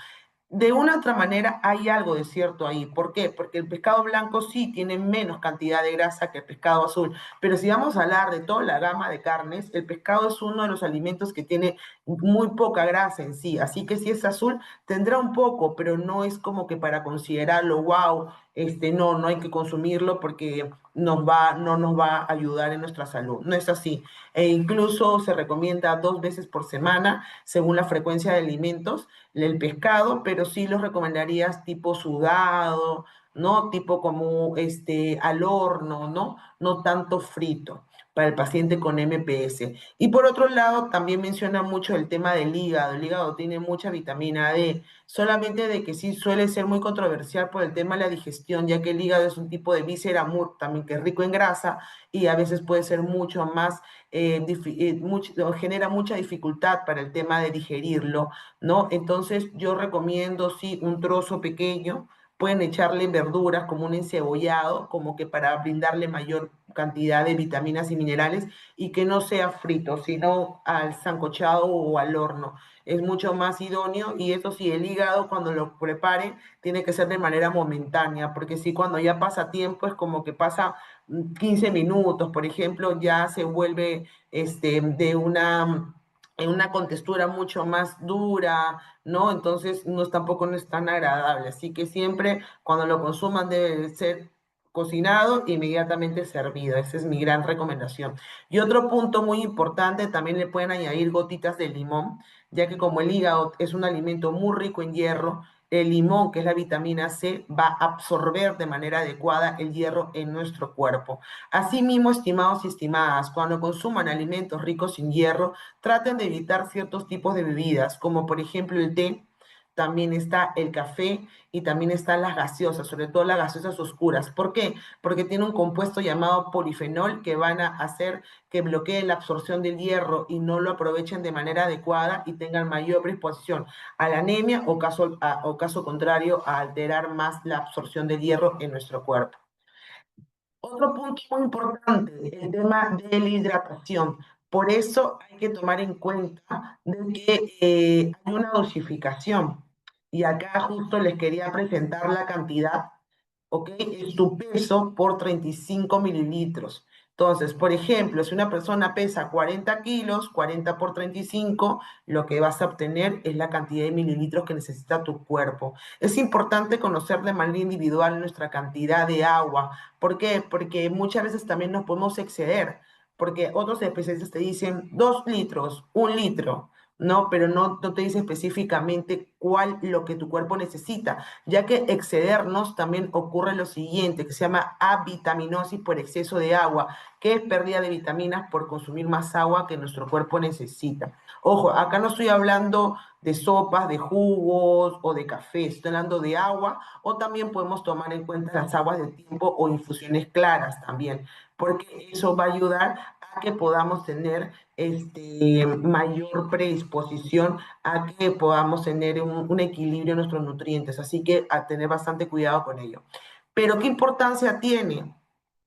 De una u otra manera hay algo de cierto ahí. ¿Por qué? Porque el pescado blanco sí tiene menos cantidad de grasa que el pescado azul. Pero si vamos a hablar de toda la gama de carnes, el pescado es uno de los alimentos que tiene muy poca grasa en sí. Así que si es azul, tendrá un poco, pero no es como que para considerarlo, wow, no hay que consumirlo porque no nos va a ayudar en nuestra salud. No es así. E incluso se recomienda 2 veces por semana, según la frecuencia de alimentos el pescado, pero sí los recomendarías tipo sudado, ¿no? Tipo como al horno, ¿no? No tanto frito para el paciente con MPS. Y por otro lado, también menciona mucho el tema del hígado. El hígado tiene mucha vitamina D, solamente de que sí suele ser muy controversial por el tema de la digestión, ya que el hígado es un tipo de víscera también que es rico en grasa y a veces puede ser mucho más, genera mucha dificultad para el tema de digerirlo, ¿no? Entonces yo recomiendo, sí, un trozo pequeño, pueden echarle verduras como un encebollado, como que para brindarle mayor cantidad de vitaminas y minerales y que no sea frito, sino al sancochado o al horno. Es mucho más idóneo y eso sí, el hígado cuando lo prepare tiene que ser de manera momentánea, porque si cuando ya pasa tiempo es como que pasa 15 minutos, por ejemplo, ya se vuelve de en una contextura mucho más dura, ¿no? Entonces tampoco no es tan agradable. Así que siempre cuando lo consuman debe ser cocinado e inmediatamente servido. Esa es mi gran recomendación. Y otro punto muy importante, también le pueden añadir gotitas de limón, ya que como el hígado es un alimento muy rico en hierro, el limón, que es la vitamina C, va a absorber de manera adecuada el hierro en nuestro cuerpo. Asimismo, estimados y estimadas, cuando consuman alimentos ricos en hierro, traten de evitar ciertos tipos de bebidas, como por ejemplo el té, también está el café y también están las gaseosas, sobre todo las gaseosas oscuras. ¿Por qué? Porque tiene un compuesto llamado polifenol que van a hacer que bloqueen la absorción del hierro y no lo aprovechen de manera adecuada y tengan mayor predisposición a la anemia o caso contrario a alterar más la absorción del hierro en nuestro cuerpo. Otro punto muy importante, el tema de la hidratación. Por eso hay que tomar en cuenta de que hay una dosificación. Y acá justo les quería presentar la cantidad, ¿ok? Es tu peso por 35 mililitros. Entonces, por ejemplo, si una persona pesa 40 kilos, 40 por 35, lo que vas a obtener es la cantidad de mililitros que necesita tu cuerpo. Es importante conocer de manera individual nuestra cantidad de agua. ¿Por qué? Porque muchas veces también nos podemos exceder, porque otros especialistas te dicen 2 litros, 1 litro. No, pero no te dice específicamente cuál lo que tu cuerpo necesita, ya que excedernos también ocurre lo siguiente, que se llama avitaminosis por exceso de agua, que es pérdida de vitaminas por consumir más agua que nuestro cuerpo necesita. Ojo, acá no estoy hablando de sopas, de jugos o de café, estoy hablando de agua o también podemos tomar en cuenta las aguas de tiempo o infusiones claras también, porque eso va a ayudar a que podamos tener mayor predisposición a que podamos tener un equilibrio en nuestros nutrientes. Así que a tener bastante cuidado con ello. Pero ¿qué importancia tiene?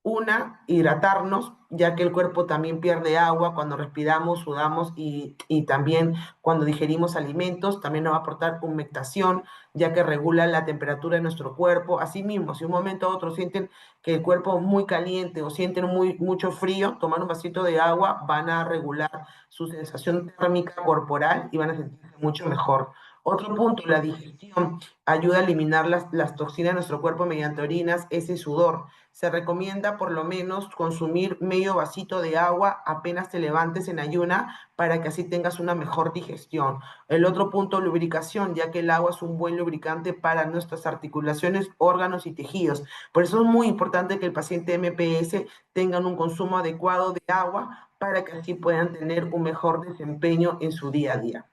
Una, hidratarnos, ya que el cuerpo también pierde agua cuando respiramos, sudamos y también cuando digerimos alimentos, también nos va a aportar humectación, ya que regula la temperatura de nuestro cuerpo. Asimismo, si un momento a otro sienten que el cuerpo es muy caliente o sienten mucho frío, tomar un vasito de agua van a regular su sensación térmica corporal y van a sentirse mucho mejor. Otro punto, la digestión ayuda a eliminar las toxinas de nuestro cuerpo mediante orinas, ese sudor. Se recomienda por lo menos consumir medio vasito de agua apenas te levantes en ayuna para que así tengas una mejor digestión. El otro punto, lubricación, ya que el agua es un buen lubricante para nuestras articulaciones, órganos y tejidos. Por eso es muy importante que el paciente MPS tenga un consumo adecuado de agua para que así puedan tener un mejor desempeño en su día a día.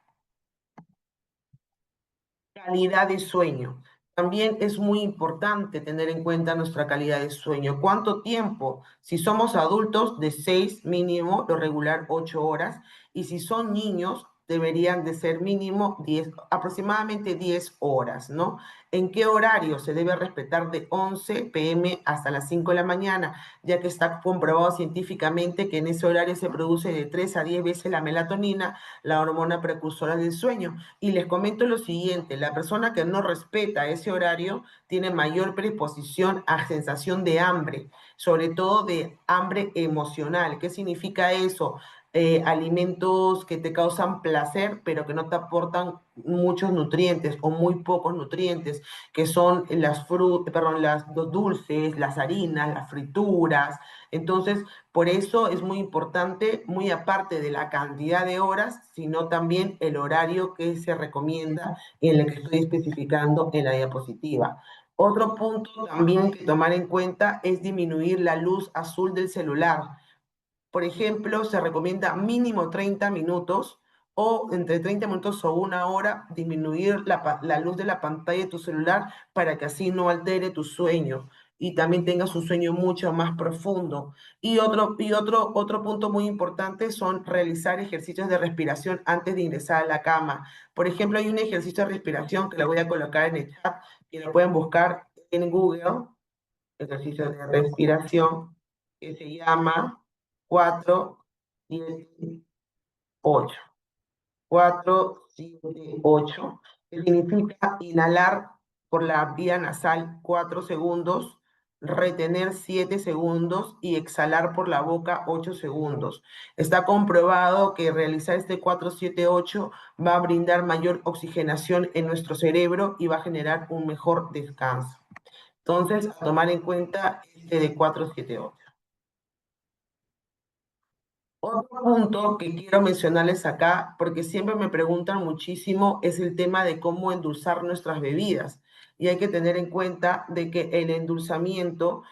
Calidad de sueño. también es muy importante tener en cuenta nuestra calidad de sueño. ¿Cuánto tiempo? Si somos adultos, de 6 mínimo, lo regular 8 horas. Y si son niños, deberían de ser mínimo 10, aproximadamente 10 horas, ¿no? ¿En qué horario se debe respetar de 11 p.m. hasta las 5 de la mañana? Ya que está comprobado científicamente que en ese horario se produce de 3 a 10 veces la melatonina, la hormona precursora del sueño. Y les comento lo siguiente, la persona que no respeta ese horario tiene mayor predisposición a sensación de hambre, sobre todo de hambre emocional. ¿Qué significa eso? Alimentos que te causan placer, pero que no te aportan muchos nutrientes o muy pocos nutrientes, que son los dulces, las harinas, las frituras. Entonces, por eso es muy importante, muy aparte de la cantidad de horas, sino también el horario que se recomienda y en el que estoy especificando en la diapositiva. Otro punto también que tomar en cuenta es disminuir la luz azul del celular. Por ejemplo, se recomienda mínimo 30 minutos o entre 30 minutos o una hora disminuir la luz de la pantalla de tu celular para que así no altere tu sueño y también tengas un sueño mucho más profundo. Otro punto muy importante son realizar ejercicios de respiración antes de ingresar a la cama. Por ejemplo, hay un ejercicio de respiración que lo voy a colocar en el chat y lo pueden buscar en Google, ejercicio de respiración, que se llama 4, 7, 8. 4, 7, 8, que significa inhalar por la vía nasal 4 segundos, retener 7 segundos y exhalar por la boca 8 segundos. Está comprobado que realizar este 4, 7, 8 va a brindar mayor oxigenación en nuestro cerebro y va a generar un mejor descanso. Entonces, a tomar en cuenta este de 4, 7, 8. Otro punto que quiero mencionarles acá, porque siempre me preguntan muchísimo, es el tema de cómo endulzar nuestras bebidas. Y hay que tener en cuenta de que el endulzamiento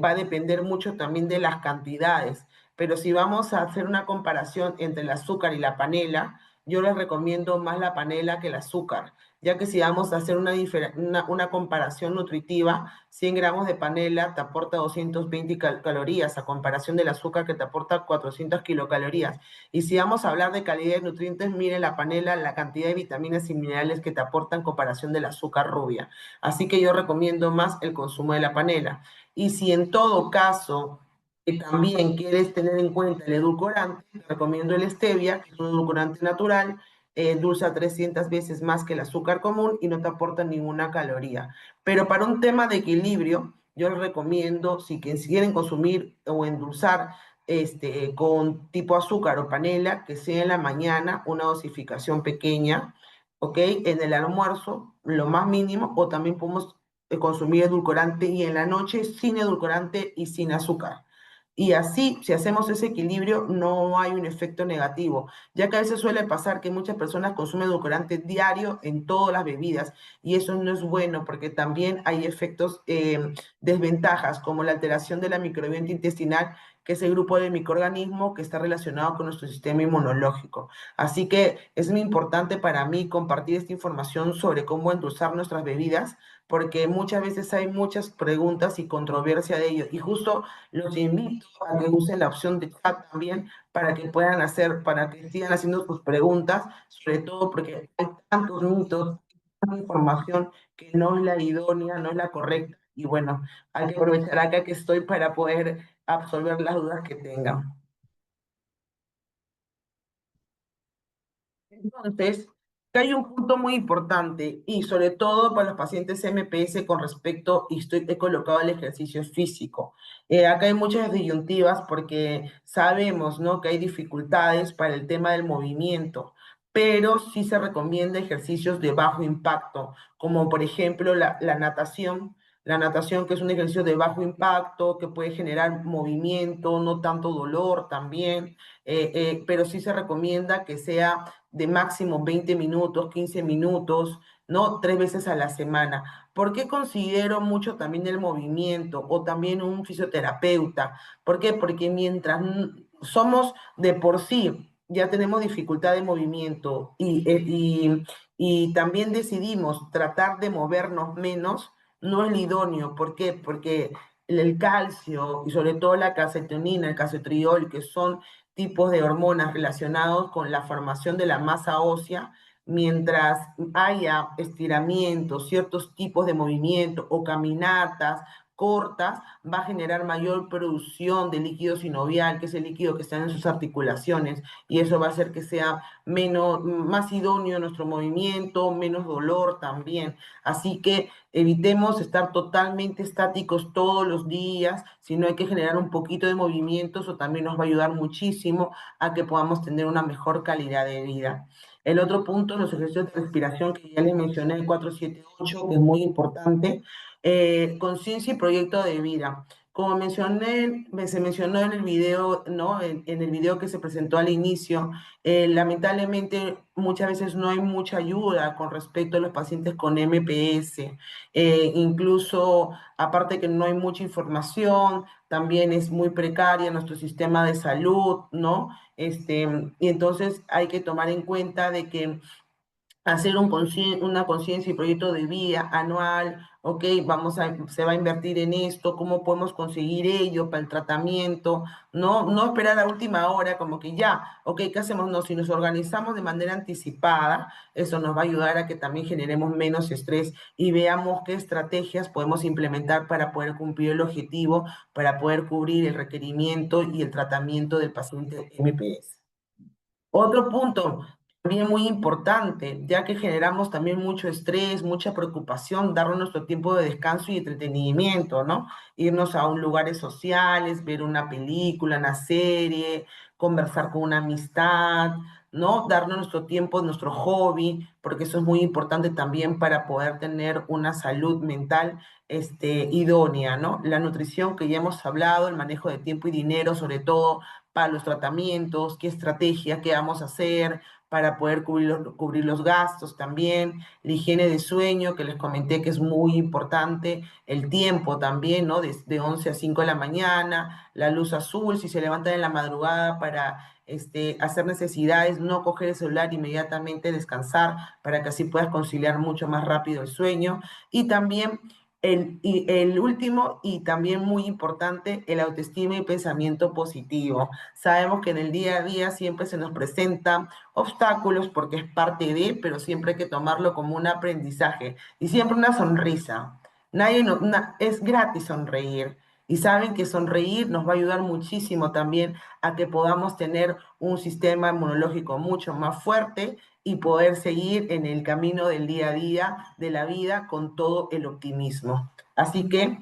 va a depender mucho también de las cantidades. Pero si vamos a hacer una comparación entre el azúcar y la panela, yo les recomiendo más la panela que el azúcar, ya que si vamos a hacer una comparación nutritiva, 100 gramos de panela te aporta 220 calorías a comparación del azúcar que te aporta 400 kilocalorías. Y si vamos a hablar de calidad de nutrientes, mire la panela, la cantidad de vitaminas y minerales que te aporta en comparación del azúcar rubia. Así que yo recomiendo más el consumo de la panela. Y si en todo caso también quieres tener en cuenta el edulcorante, te recomiendo el stevia, que es un edulcorante natural, dulza 300 veces más que el azúcar común y no te aporta ninguna caloría. Pero para un tema de equilibrio, yo les recomiendo, si quieren consumir o endulzar con tipo azúcar o panela, que sea en la mañana una dosificación pequeña, ¿ok? En el almuerzo, lo más mínimo, o también podemos consumir edulcorante y en la noche sin edulcorante y sin azúcar. Y así, si hacemos ese equilibrio, no hay un efecto negativo, ya que a veces suele pasar que muchas personas consumen edulcorante diario en todas las bebidas y eso no es bueno porque también hay efectos, desventajas, como la alteración de la microbiota intestinal, que es el grupo de microorganismos que está relacionado con nuestro sistema inmunológico. Así que es muy importante para mí compartir esta información sobre cómo endulzar nuestras bebidas, porque muchas veces hay muchas preguntas y controversia de ello. Y justo los invito a que usen la opción de chat también para que puedan hacer, para que sigan haciendo sus preguntas, sobre todo porque hay tantos mitos, tanta información que no es la idónea, no es la correcta. Y bueno, hay que aprovechar acá que estoy para poder absolver las dudas que tengan. Entonces, hay un punto muy importante y sobre todo para los pacientes MPS con respecto, y he colocado el ejercicio físico. Acá hay muchas disyuntivas porque sabemos, ¿no?, que hay dificultades para el tema del movimiento, pero sí se recomienda ejercicios de bajo impacto, como por ejemplo la natación. La natación, que es un ejercicio de bajo impacto, que puede generar movimiento, no tanto dolor también, pero sí se recomienda que sea de máximo 20 minutos, 15 minutos, ¿no? 3 veces a la semana. ¿Por qué considero mucho también el movimiento o también un fisioterapeuta? ¿Por qué? Porque mientras somos de por sí, ya tenemos dificultad de movimiento y y también decidimos tratar de movernos menos, no es el idóneo. ¿Por qué? Porque el calcio y sobre todo la calcetonina, el calcetriol, que son tipos de hormonas relacionados con la formación de la masa ósea, mientras haya estiramientos, ciertos tipos de movimiento o caminatas cortas, va a generar mayor producción de líquido sinovial, que es el líquido que está en sus articulaciones, y eso va a hacer que sea más idóneo nuestro movimiento, menos dolor también. Así que evitemos estar totalmente estáticos todos los días, sino hay que generar un poquito de movimiento, eso también nos va a ayudar muchísimo a que podamos tener una mejor calidad de vida. El otro punto, los ejercicios de respiración que ya les mencioné, el 478, que es muy importante. Conciencia y proyecto de vida. Como mencioné, se mencionó en el video, ¿no? En el video que se presentó al inicio, lamentablemente muchas veces no hay mucha ayuda con respecto a los pacientes con MPS. Incluso, aparte que no hay mucha información, también es muy precaria nuestro sistema de salud, ¿no? Y entonces hay que tomar en cuenta de que hacer una conciencia y proyecto de vida anual, ok, se va a invertir en esto, cómo podemos conseguir ello para el tratamiento, no esperar a última hora, como que ya, ok, ¿qué hacemos? No, si nos organizamos de manera anticipada, eso nos va a ayudar a que también generemos menos estrés y veamos qué estrategias podemos implementar para poder cumplir el objetivo, para poder cubrir el requerimiento y el tratamiento del paciente MPS. Otro punto también muy importante, ya que generamos también mucho estrés, mucha preocupación, darnos nuestro tiempo de descanso y entretenimiento, ¿no? Irnos a un lugares sociales, ver una película, una serie, conversar con una amistad, ¿no? Darnos nuestro tiempo, nuestro hobby, porque eso es muy importante también para poder tener una salud mental, idónea, ¿no? La nutrición que ya hemos hablado, el manejo de tiempo y dinero, sobre todo para los tratamientos, qué estrategia, qué vamos a hacer para poder cubrir los gastos también, la higiene de sueño, que les comenté que es muy importante, el tiempo también, ¿no? De 11 a 5 de la mañana, la luz azul, si se levantan en la madrugada para hacer necesidades, no coger el celular inmediatamente, descansar, para que así puedas conciliar mucho más rápido el sueño. Y también el último y también muy importante, el autoestima y pensamiento positivo. Sabemos que en el día a día siempre se nos presentan obstáculos porque es parte de, pero siempre hay que tomarlo como un aprendizaje y siempre una sonrisa. Es gratis sonreír y saben que sonreír nos va a ayudar muchísimo también a que podamos tener un sistema inmunológico mucho más fuerte y poder seguir en el camino del día a día de la vida con todo el optimismo. Así que,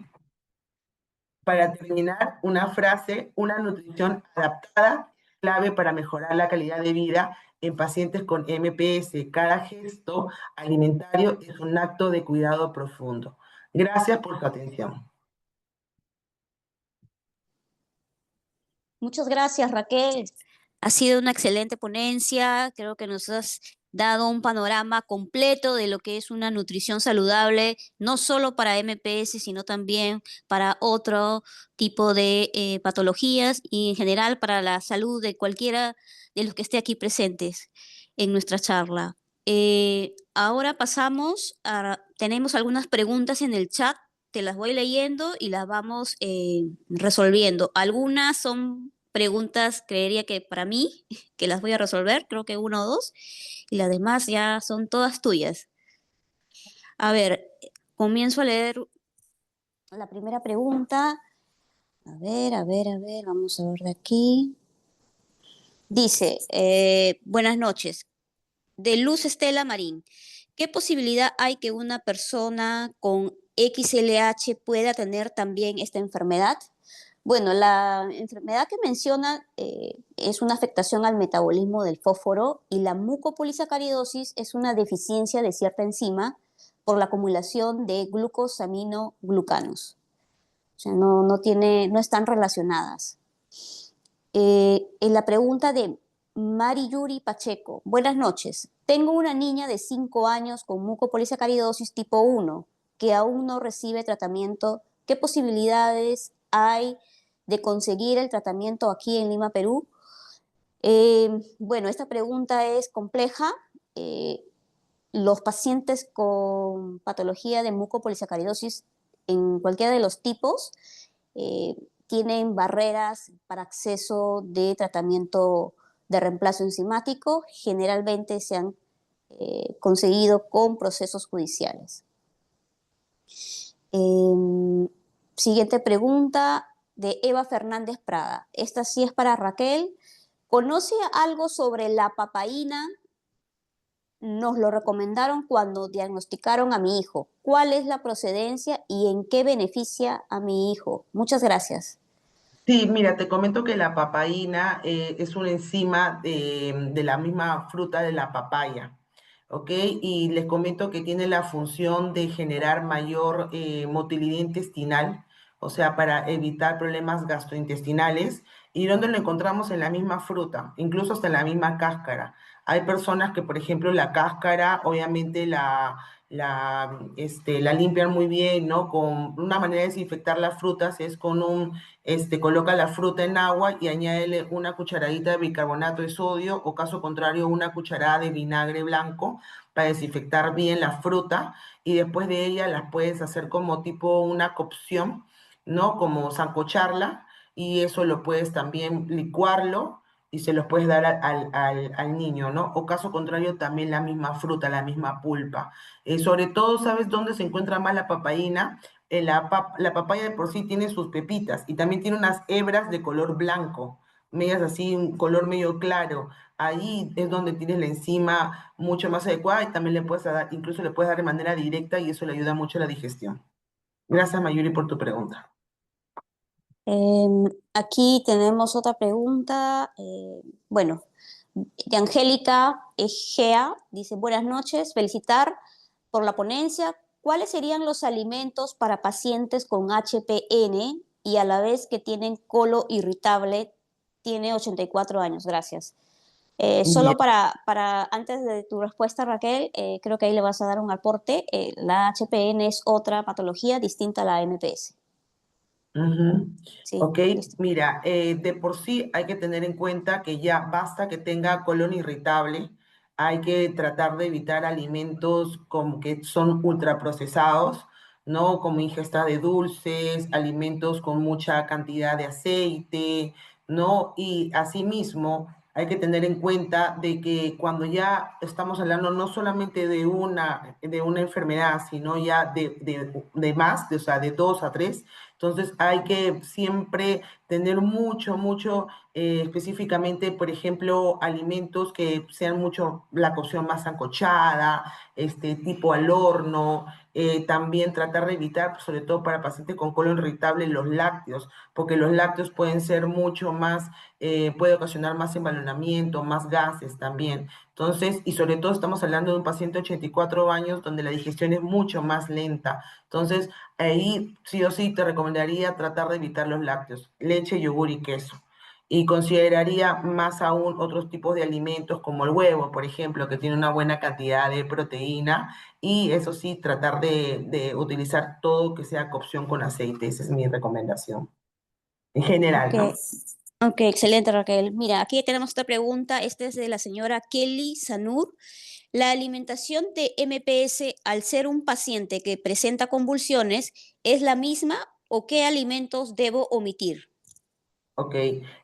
para terminar, una frase: una nutrición adaptada, clave para mejorar la calidad de vida en pacientes con MPS. Cada gesto alimentario es un acto de cuidado profundo. Gracias por su atención. Muchas gracias, Raquel. Ha sido una excelente ponencia. Creo que nos has dado un panorama completo de lo que es una nutrición saludable, no solo para MPS, sino también para otro tipo de patologías y en general para la salud de cualquiera de los que esté aquí presentes en nuestra charla. Ahora tenemos algunas preguntas en el chat, te las voy leyendo y las vamos resolviendo. Algunas son preguntas, creería que para mí, que las voy a resolver, creo que una o dos, y las demás ya son todas tuyas. A ver, comienzo a leer la primera pregunta. A ver, vamos a ver de aquí. Dice, buenas noches. De Luz Estela Marín, ¿qué posibilidad hay que una persona con XLH pueda tener también esta enfermedad? Bueno, la enfermedad que menciona es una afectación al metabolismo del fósforo y la mucopolisacaridosis es una deficiencia de cierta enzima por la acumulación de glucosaminoglucanos. O sea, no están relacionadas. En la pregunta de Mari Yuri Pacheco. Buenas noches. Tengo una niña de 5 años con mucopolisacaridosis tipo 1 que aún no recibe tratamiento. ¿Qué posibilidades hay de conseguir el tratamiento aquí en Lima, Perú? Bueno, esta pregunta es compleja. los pacientes con patología de mucopolisacaridosis en cualquiera de los tipos tienen barreras para acceso de tratamiento de reemplazo enzimático, generalmente se han conseguido con procesos judiciales. Siguiente pregunta de Eva Fernández Prada. Esta sí es para Raquel. ¿Conoce algo sobre la papaína? Nos lo recomendaron cuando diagnosticaron a mi hijo. ¿Cuál es la procedencia y en qué beneficia a mi hijo? Muchas gracias. Sí, mira, te comento que la papaína es una enzima de la misma fruta de la papaya, ¿ok? Y les comento que tiene la función de generar mayor motilidad intestinal, o sea, para evitar problemas gastrointestinales. ¿Y dónde lo encontramos? En la misma fruta, incluso hasta en la misma cáscara. Hay personas que, por ejemplo, la cáscara, obviamente la limpian muy bien, ¿no? Con una manera de desinfectar las frutas es con coloca la fruta en agua y añádele una cucharadita de bicarbonato de sodio o caso contrario una cucharada de vinagre blanco para desinfectar bien la fruta y después de ella las puedes hacer como tipo una cocción, ¿no? Como sancocharla y eso lo puedes también licuarlo y se los puedes dar al niño, ¿no? O caso contrario también la misma fruta, la misma pulpa. Sobre todo, ¿sabes dónde se encuentra más la papaína? La papaya de por sí tiene sus pepitas y también tiene unas hebras de color blanco, medias así, un color medio claro. Ahí es donde tienes la enzima mucho más adecuada y también le puedes dar, incluso le puedes dar de manera directa y eso le ayuda mucho a la digestión. Gracias, Mayuri, por tu pregunta. Aquí tenemos otra pregunta. Bueno, de Angélica Egea, dice, buenas noches, felicitar por la ponencia. ¿Cuáles serían los alimentos para pacientes con HPN y a la vez que tienen colon irritable? Tiene 84 años, gracias. Bien. Solo antes de tu respuesta, Raquel, creo que ahí le vas a dar un aporte. La HPN es otra patología distinta a la MPS. Ujú. Sí, Ok, listo. mira, de por sí hay que tener en cuenta que ya basta que tenga colon irritable, hay que tratar de evitar alimentos como que son ultraprocesados, ¿no? Como ingesta de dulces, alimentos con mucha cantidad de aceite, ¿no? Y asimismo hay que tener en cuenta de que cuando ya estamos hablando no solamente de una enfermedad, sino ya de más, o sea, de dos a tres, entonces hay que siempre tener mucho, específicamente, por ejemplo, alimentos que sean mucho la cocción más sancochada, tipo al horno. También tratar de evitar, pues, sobre todo para pacientes con colon irritable, los lácteos, porque los lácteos pueden ser mucho más, puede ocasionar más embalonamiento, más gases también. Entonces, y sobre todo estamos hablando de un paciente de 84 años donde la digestión es mucho más lenta. Entonces, ahí sí o sí te recomendaría tratar de evitar los lácteos, leche, yogur y queso. Y consideraría más aún otros tipos de alimentos como el huevo, por ejemplo, que tiene una buena cantidad de proteína. Y eso sí, tratar de utilizar todo que sea cocción con aceite. Esa es mi recomendación. En general, Ok, ¿no? ok, excelente, Raquel. Mira, aquí tenemos otra pregunta. Esta es de la señora Kelly Sanur. ¿La alimentación de MPS, al ser un paciente que presenta convulsiones, es la misma o qué alimentos debo omitir? Ok,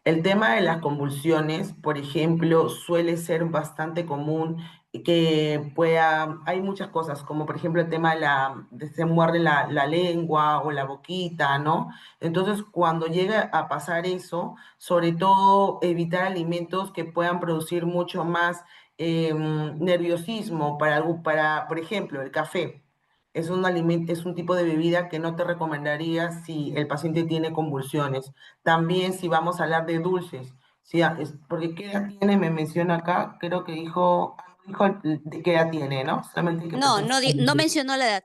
el tema de las convulsiones, por ejemplo, suele ser bastante común que pueda, hay muchas cosas, como por ejemplo el tema de se muerde la lengua o la boquita, ¿no? Entonces, cuando llega a pasar eso, sobre todo evitar alimentos que puedan producir mucho más nerviosismo por ejemplo, el café. Es un alimento, es un tipo de bebida que no te recomendaría si el paciente tiene convulsiones. También si vamos a hablar de dulces, sí, porque ¿qué edad tiene? Me menciona acá, creo que dijo de qué edad tiene, ¿no? Solamente que No, presenta. no, no mencionó la edad.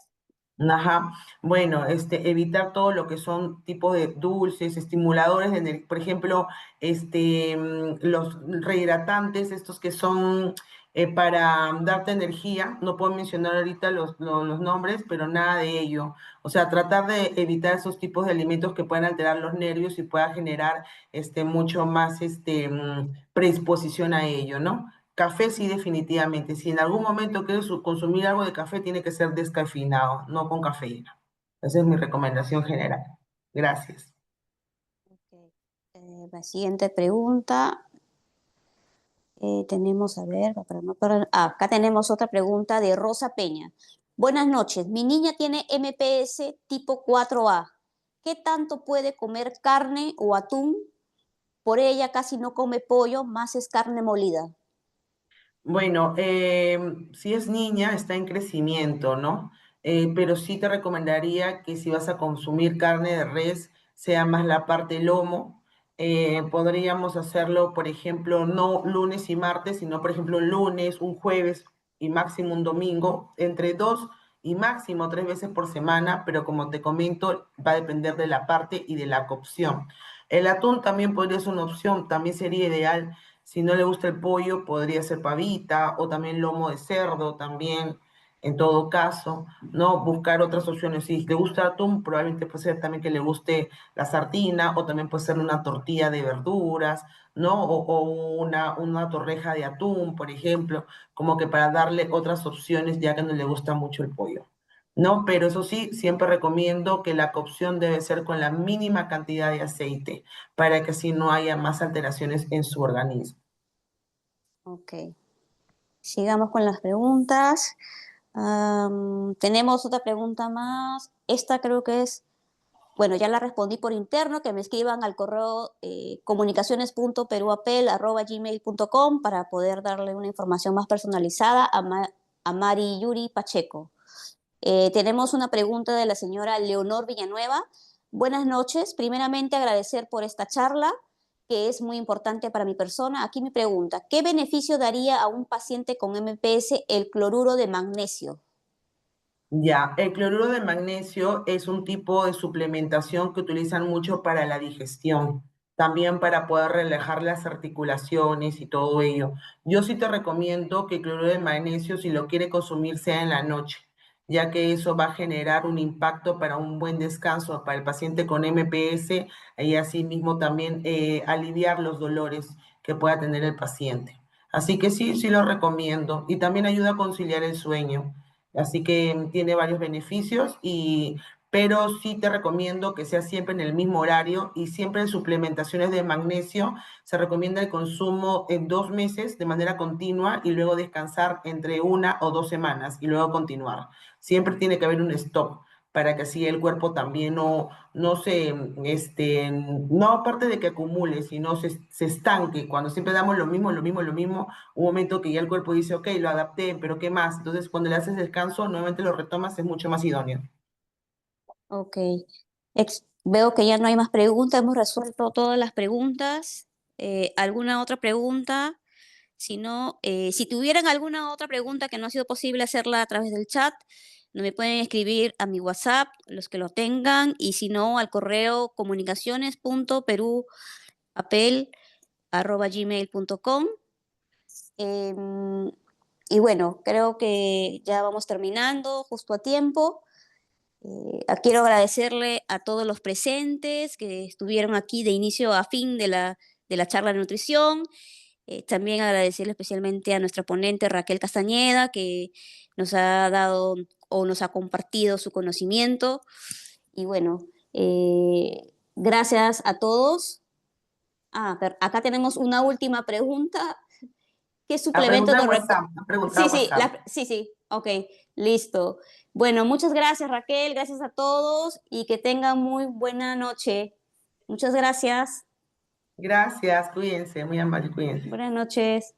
Ajá. Bueno, evitar todo lo que son tipos de dulces, estimuladores por ejemplo, los rehidratantes, estos que son para darte energía. No puedo mencionar ahorita los nombres, pero nada de ello. O sea, tratar de evitar esos tipos de alimentos que puedan alterar los nervios y pueda generar mucho más predisposición a ello, ¿no? Café sí, definitivamente. Si en algún momento quieres consumir algo de café, tiene que ser descafeinado, no con cafeína. Esa es mi recomendación general. Gracias. Ok. La siguiente pregunta. Tenemos, a ver, acá tenemos otra pregunta de Rosa Peña. Buenas noches, mi niña tiene MPS tipo 4A. ¿Qué tanto puede comer carne o atún? Por ella casi no come pollo, más es carne molida. Bueno, si es niña, está en crecimiento, ¿no? Pero sí te recomendaría que si vas a consumir carne de res, sea más la parte lomo. Podríamos hacerlo, por ejemplo, no lunes y martes, sino, por ejemplo, un lunes, un jueves y máximo un domingo, entre 2 y máximo 3 veces por semana, pero como te comento, va a depender de la parte y de la cocción. El atún también podría ser una opción, también sería ideal si no le gusta el pollo, podría ser pavita o también lomo de cerdo, también, en todo caso, ¿no? Buscar otras opciones. Si le gusta atún, probablemente puede ser también que le guste la sardina o también puede ser una tortilla de verduras, ¿no? O una torreja de atún, por ejemplo, como que para darle otras opciones ya que no le gusta mucho el pollo. No, pero eso sí, siempre recomiendo que la cocción debe ser con la mínima cantidad de aceite para que así no haya más alteraciones en su organismo. Ok, sigamos con las preguntas. Tenemos otra pregunta más. Esta creo que es, bueno, ya la respondí por interno, que me escriban al correo comunicaciones.peruapel@gmail.com para poder darle una información más personalizada a Mari Yuri Pacheco. Tenemos una pregunta de la señora Leonor Villanueva. Buenas noches. Primeramente, agradecer por esta charla, que es muy importante para mi persona. Aquí mi pregunta, ¿qué beneficio daría a un paciente con MPS el cloruro de magnesio? Ya, el cloruro de magnesio es un tipo de suplementación que utilizan mucho para la digestión, también para poder relajar las articulaciones y todo ello. Yo sí te recomiendo que el cloruro de magnesio, si lo quiere consumir, sea en la noche, ya que eso va a generar un impacto para un buen descanso para el paciente con MPS y asimismo también aliviar los dolores que pueda tener el paciente. Así que sí, sí lo recomiendo y también ayuda a conciliar el sueño. Así que tiene varios beneficios, pero sí te recomiendo que sea siempre en el mismo horario y siempre en suplementaciones de magnesio. Se recomienda el consumo en 2 meses de manera continua y luego descansar entre 1 o 2 semanas y luego continuar. Siempre tiene que haber un stop para que así el cuerpo también no se, no aparte de que acumule, sino se estanque. Cuando siempre damos lo mismo, lo mismo, lo mismo, un momento que ya el cuerpo dice, ok, lo adapté, pero ¿qué más? Entonces, cuando le haces descanso, nuevamente lo retomas, es mucho más idóneo. Ok. Veo que ya no hay más preguntas, hemos resuelto todas las preguntas. ¿Alguna otra pregunta? Si no, si tuvieran alguna otra pregunta que no ha sido posible hacerla a través del chat, no me pueden escribir a mi WhatsApp, los que lo tengan, y si no, al correo comunicaciones.peruapel@gmail.com. Em, y bueno, creo que ya vamos terminando justo a tiempo. Quiero agradecerle a todos los presentes que estuvieron aquí de inicio a fin de la charla de nutrición. También agradecerle especialmente a nuestra ponente Raquel Castañeda, que nos ha dado o nos ha compartido su conocimiento. Y bueno, gracias a todos. Acá tenemos una última pregunta. ¿Qué A suplemento preguntar nos en WhatsApp, a preguntar Sí, en sí, WhatsApp. sí, sí, ok, listo. Bueno, muchas gracias Raquel, gracias a todos y que tengan muy buena noche. Muchas gracias. Gracias, cuídense, muy amable, cuídense. Buenas noches.